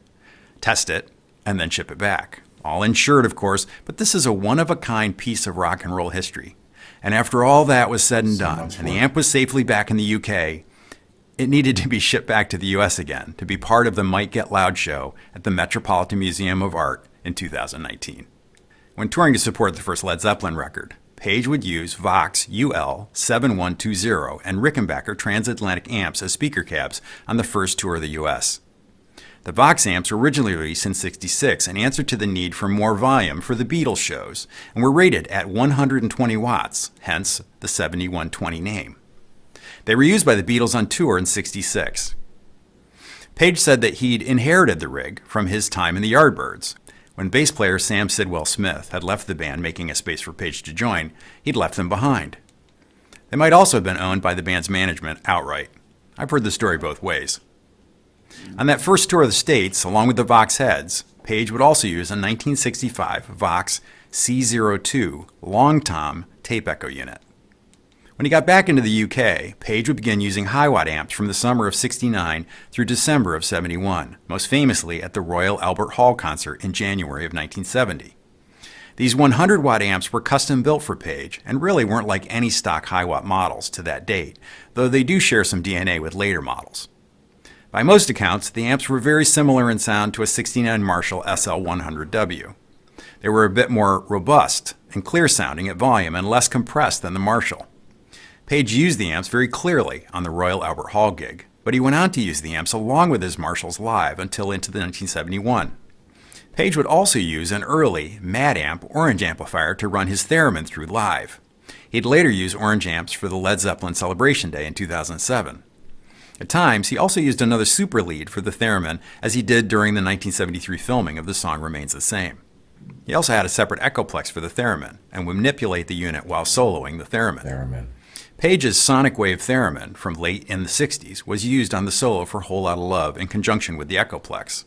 test it, and then ship it back. All insured, of course, but this is a one-of-a-kind piece of rock and roll history. And after all that was said and done, and the amp was safely back in the UK, it needed to be shipped back to the US again to be part of the Might Get Loud show at the Metropolitan Museum of Art in 2019. When touring to support the first Led Zeppelin record, Page would use Vox UL7120 and Rickenbacker transatlantic amps as speaker cabs on the first tour of the US. The Vox amps were originally released in '66 and answered to the need for more volume for the Beatles shows and were rated at 120 watts, hence the 7120 name. They were used by the Beatles on tour in '66. Page said that he'd inherited the rig from his time in the Yardbirds. When bass player Sam Sidwell Smith had left the band making a space for Page to join, he'd left them behind. They might also have been owned by the band's management outright. I've heard the story both ways. On that first tour of the States, along with the Vox heads, Page would also use a 1965 Vox C02 long tom tape echo unit. When he got back into the UK, Page would begin using high-watt amps from the summer of '69 through December of '71, most famously at the Royal Albert Hall concert in January of 1970. These 100-watt amps were custom-built for Page and really weren't like any stock high-watt models to that date, though they do share some DNA with later models. By most accounts, the amps were very similar in sound to a '69 Marshall SL100W. They were a bit more robust and clear-sounding at volume and less compressed than the Marshall. Page used the amps very clearly on the Royal Albert Hall gig, but he went on to use the amps along with his Marshalls live until into the 1971. Page would also use an early Mad Amp orange amplifier to run his theremin through live. He'd later use orange amps for the Led Zeppelin Celebration Day in 2007. At times, he also used another super lead for the theremin, as he did during the 1973 filming of The Song Remains the Same. He also had a separate echoplex for the theremin, and would manipulate the unit while soloing the theremin. Page's sonic wave theremin from late in the 60s was used on the solo for Whole Lotta Love in conjunction with the echoplex.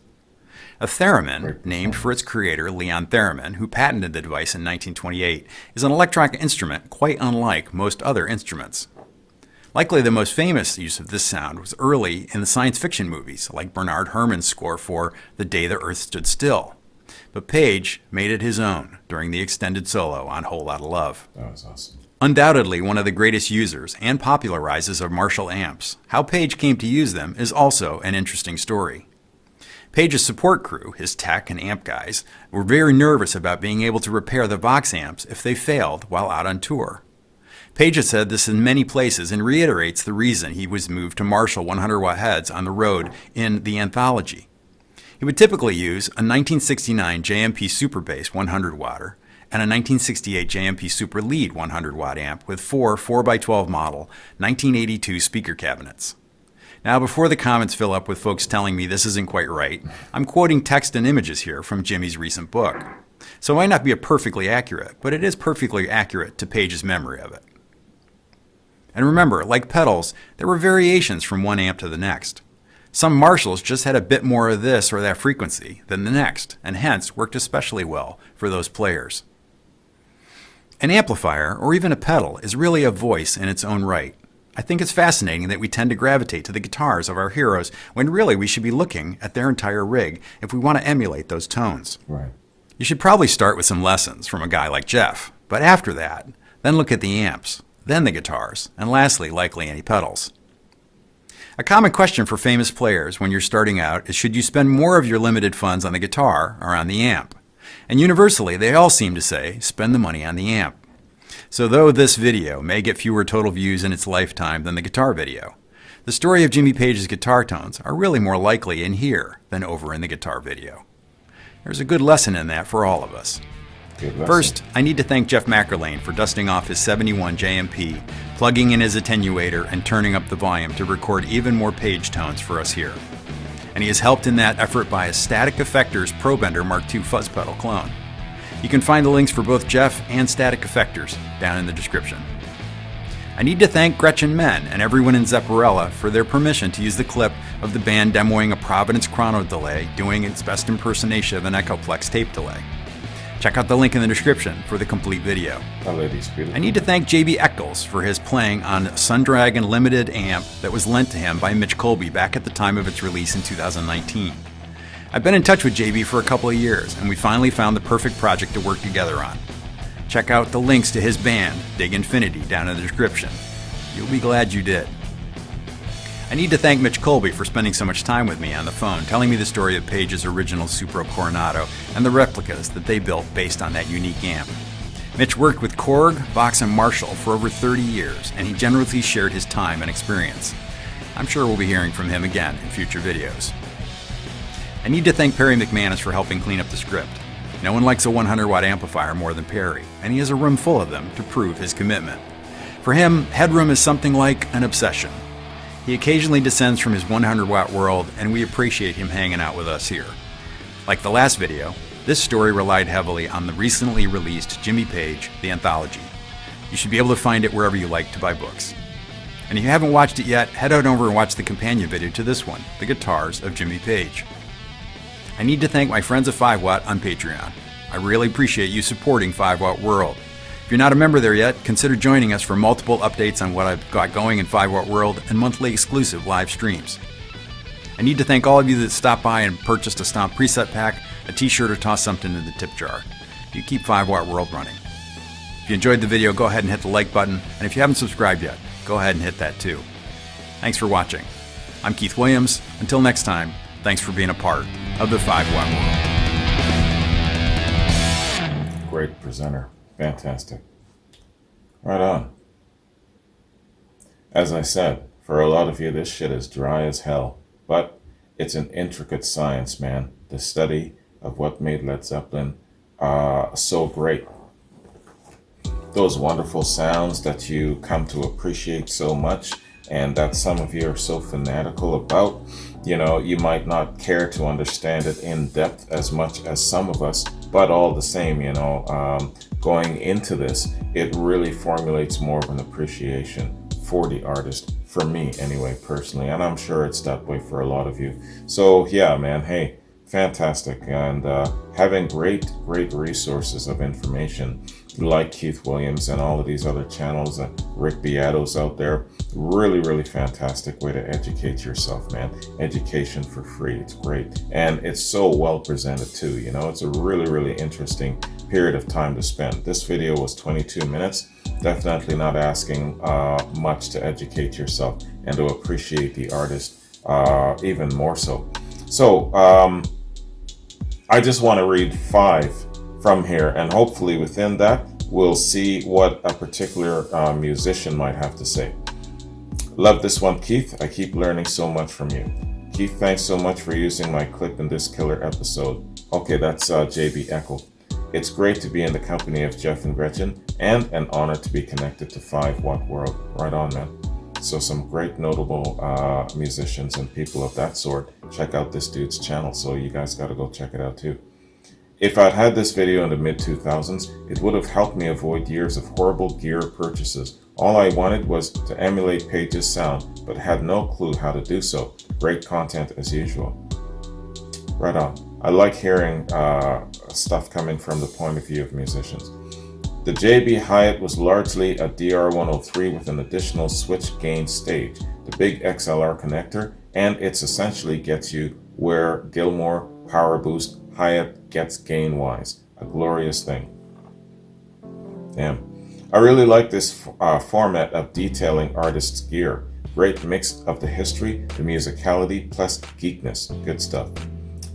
A theremin, named for its creator Leon Theremin, who patented the device in 1928, is an electronic instrument quite unlike most other instruments. Likely the most famous use of this sound was early in the science fiction movies, like Bernard Herrmann's score for The Day the Earth Stood Still. But Page made it his own during the extended solo on Whole Lotta Love. That was awesome. Undoubtedly one of the greatest users and popularizers of Marshall amps, how Page came to use them is also an interesting story. Page's support crew, his tech and amp guys, were very nervous about being able to repair the Vox amps if they failed while out on tour. Page has said this in many places and reiterates the reason he was moved to Marshall 100-watt heads on the road in The Anthology. He would typically use a 1969 JMP Super Bass 100-watter and a 1968 JMP Super Lead 100-watt amp with four 4x12 model 1982 speaker cabinets. Now, before the comments fill up with folks telling me this isn't quite right, I'm quoting text and images here from Jimmy's recent book. So it might not be perfectly accurate, but it is perfectly accurate to Page's memory of it. And remember, like pedals, there were variations from one amp to the next. Some Marshalls just had a bit more of this or that frequency than the next, and hence worked especially well for those players. An amplifier, or even a pedal, is really a voice in its own right. I think it's fascinating that we tend to gravitate to the guitars of our heroes when really we should be looking at their entire rig if we want to emulate those tones. Right. You should probably start with some lessons from a guy like Jeff, but after that, then look at the amps, then the guitars, and lastly, likely any pedals. A common question for famous players when you're starting out is should you spend more of your limited funds on the guitar or on the amp? And universally, they all seem to say, spend the money on the amp. So though this video may get fewer total views in its lifetime than the guitar video, the story of Jimmy Page's guitar tones are really more likely in here than over in the guitar video. There's a good lesson in that for all of us. First, I need to thank Jeff McErlane for dusting off his 71 JMP, plugging in his attenuator, and turning up the volume to record even more Page tones for us here. And he has helped in that effort by a Static Effectors ProBender Mark II fuzz pedal clone. You can find the links for both Jeff and Static Effectors down in the description. I need to thank Gretchen Menn and everyone in Zepparella for their permission to use the clip of the band demoing a Providence chrono delay doing its best impersonation of an Echoplex tape delay. Check out the link in the description for the complete video. That lady's beautiful. I need to thank JB Eccles for his playing on Sundragon Limited amp that was lent to him by Mitch Colby back at the time of its release in 2019. I've been in touch with JB for a couple of years, and we finally found the perfect project to work together on. Check out the links to his band, Dig Infinity, down in the description. You'll be glad you did. I need to thank Mitch Colby for spending so much time with me on the phone, telling me the story of Page's original Supro Coronado and the replicas that they built based on that unique amp. Mitch worked with Korg, Vox, and Marshall for over 30 years, and he generously shared his time and experience. I'm sure we'll be hearing from him again in future videos. I need to thank Perry McManus for helping clean up the script. No one likes a 100-watt amplifier more than Perry, and he has a room full of them to prove his commitment. For him, headroom is something like an obsession. He occasionally descends from his 100-watt world, and we appreciate him hanging out with us here. Like the last video, this story relied heavily on the recently released Jimmy Page, The Anthology. You should be able to find it wherever you like to buy books. And if you haven't watched it yet, head on over and watch the companion video to this one, The Guitars of Jimmy Page. I need to thank my friends at 5Watt on Patreon. I really appreciate you supporting 5Watt World. If you're not a member there yet, consider joining us for multiple updates on what I've got going in 5Watt World and monthly exclusive live streams. I need to thank all of you that stopped by and purchased a Stomp preset pack, a t-shirt, or tossed something in the tip jar. You keep 5Watt World running. If you enjoyed the video, go ahead and hit the like button, and if you haven't subscribed yet, go ahead and hit that too. Thanks for watching. I'm Keith Williams. Until next time, thanks for being a part of the 5Watt World. Great presenter. Fantastic. Right on. As I said, for a lot of you, this shit is dry as hell. But it's an intricate science, man. The study of what made Led Zeppelin so great. Those wonderful sounds that you come to appreciate so much, and that some of you are so fanatical about. You know, you might not care to understand it in depth as much as some of us, but all the same, you know, going into this, it really formulates more of an appreciation for the artist, for me anyway, personally, and I'm sure it's that way for a lot of you. So yeah, man, hey, fantastic. And having great resources of information like Keith Williams and all of these other channels, Rick Beato's out there, really fantastic way to educate yourself, man. Education for free, it's great, and it's so well presented too. You know, it's a really interesting period of time to spend. This video was 22 minutes. Definitely not asking much to educate yourself and to appreciate the artist even more so. So I just want to read 5 from here, and hopefully within that we'll see what a particular musician might have to say. Love this one, Keith. I keep learning so much from you. Keith, thanks so much for using my clip in this killer episode. Okay, that's JB Eckel. It's great to be in the company of Jeff and Gretchen, and an honor to be connected to 5Watt World. Right on, man. So some great notable musicians and people of that sort. Check out this dude's channel, so you guys got to go check it out too. If I'd had this video in the mid-2000s, it would have helped me avoid years of horrible gear purchases. All I wanted was to emulate Page's sound, but had no clue how to do so. Great content as usual. Right on. I like hearing stuff coming from the point of view of musicians. The JB Hyatt was largely a DR103 with an additional switch gain stage, the big XLR connector, and it's essentially gets you where Gilmore Power Boost Hyatt gets gain-wise. A glorious thing. Damn. I really like this format of detailing artists' gear. Great mix of the history, the musicality, plus geekness. Good stuff.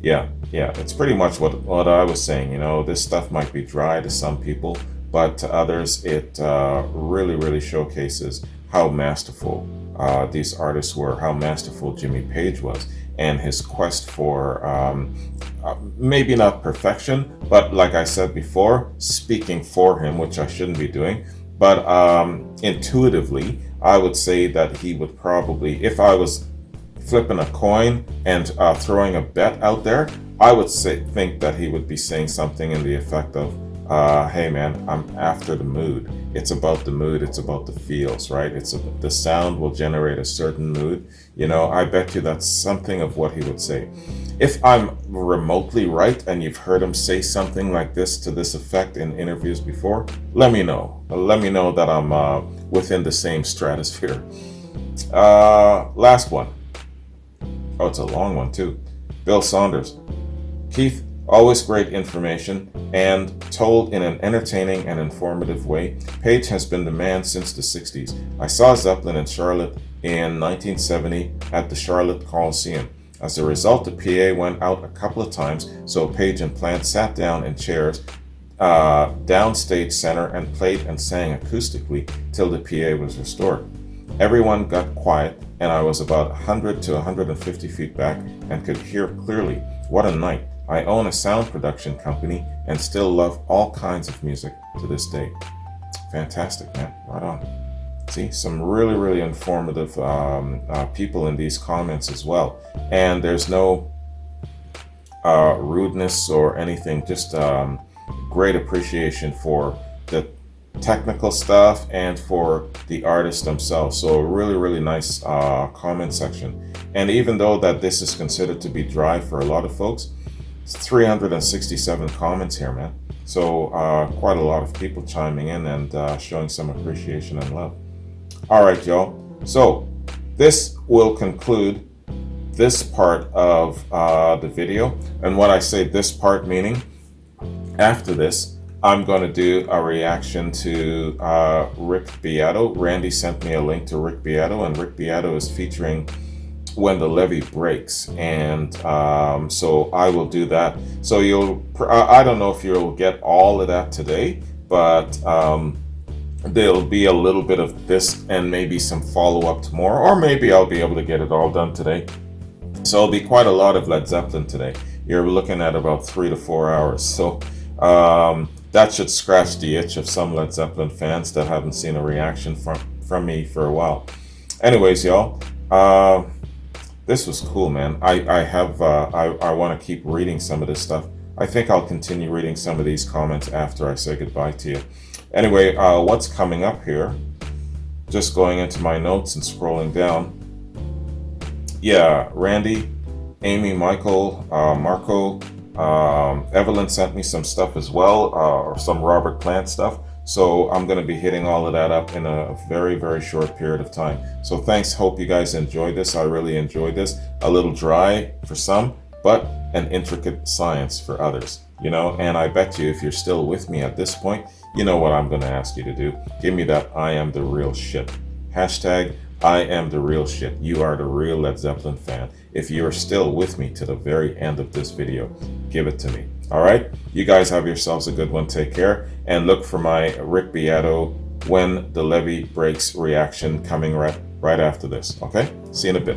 Yeah, it's pretty much what I was saying. You know, this stuff might be dry to some people, but to others, it really showcases how masterful these artists were, how masterful Jimmy Page was, and his quest for maybe not perfection, but like I said before, speaking for him, which I shouldn't be doing, but intuitively, I would say that he would probably, if I was flipping a coin and throwing a bet out there, I would think that he would be saying something in the effect of Hey man, I'm after the mood. It's about the mood, it's about the feels, right? The sound will generate a certain mood. I bet you that's something of what he would say. If I'm remotely right and you've heard him say something like this to this effect in interviews before, let me know. Let me know that I'm within the same stratosphere. Last one. Oh, it's a long one too. Bill Saunders. Keith, always great information and told in an entertaining and informative way. Page has been the man since the 60s. I saw Zeppelin in Charlotte in 1970 at the Charlotte Coliseum. As a result, the PA went out a couple of times, so Page and Plant sat down in chairs downstage center and played and sang acoustically till the PA was restored. Everyone got quiet, and I was about 100 to 150 feet back and could hear clearly. What a night. I own a sound production company and still love all kinds of music to this day. Fantastic, man. Right on. See, some really, really informative people in these comments as well. And there's no rudeness or anything, just great appreciation for the technical stuff and for the artists themselves. So a really, really nice comment section. And even though that this is considered to be dry for a lot of folks, it's 367 comments here, man. So quite a lot of people chiming in and showing some appreciation and love. All right, y'all. So this will conclude this part of the video. And when I say this part, meaning after this, I'm going to do a reaction to Rick Beato. Randy sent me a link to Rick Beato, and Rick Beato is featuring When the Levee Breaks. And so I will do that. So I don't know if you'll get all of that today, but there'll be a little bit of this and maybe some follow-up tomorrow, or maybe I'll be able to get it all done today. So it'll be quite a lot of Led Zeppelin today. You're looking at about 3 to 4 hours. So that should scratch the itch of some Led Zeppelin fans that haven't seen a reaction from me for a while. Anyways, y'all, this was cool, man. I want to keep reading some of this stuff. I think I'll continue reading some of these comments after I say goodbye to you. Anyway, what's coming up here? Just going into my notes and scrolling down. Yeah, Randy, Amy, Michael, Marco, Evelyn sent me some stuff as well, or some Robert Plant stuff. So I'm going to be hitting all of that up in a very, very short period of time. So thanks. Hope you guys enjoyed this. I really enjoyed this. A little dry for some, but an intricate science for others. And I bet you if you're still with me at this point, you know what I'm going to ask you to do. Give me that I am the real shit. Hashtag I am the real shit. You are the real Led Zeppelin fan. If you are still with me to the very end of this video, give it to me. All right? You guys have yourselves a good one. Take care. And look for my Rick Beato When the Levee Breaks reaction coming right after this. Okay? See you in a bit.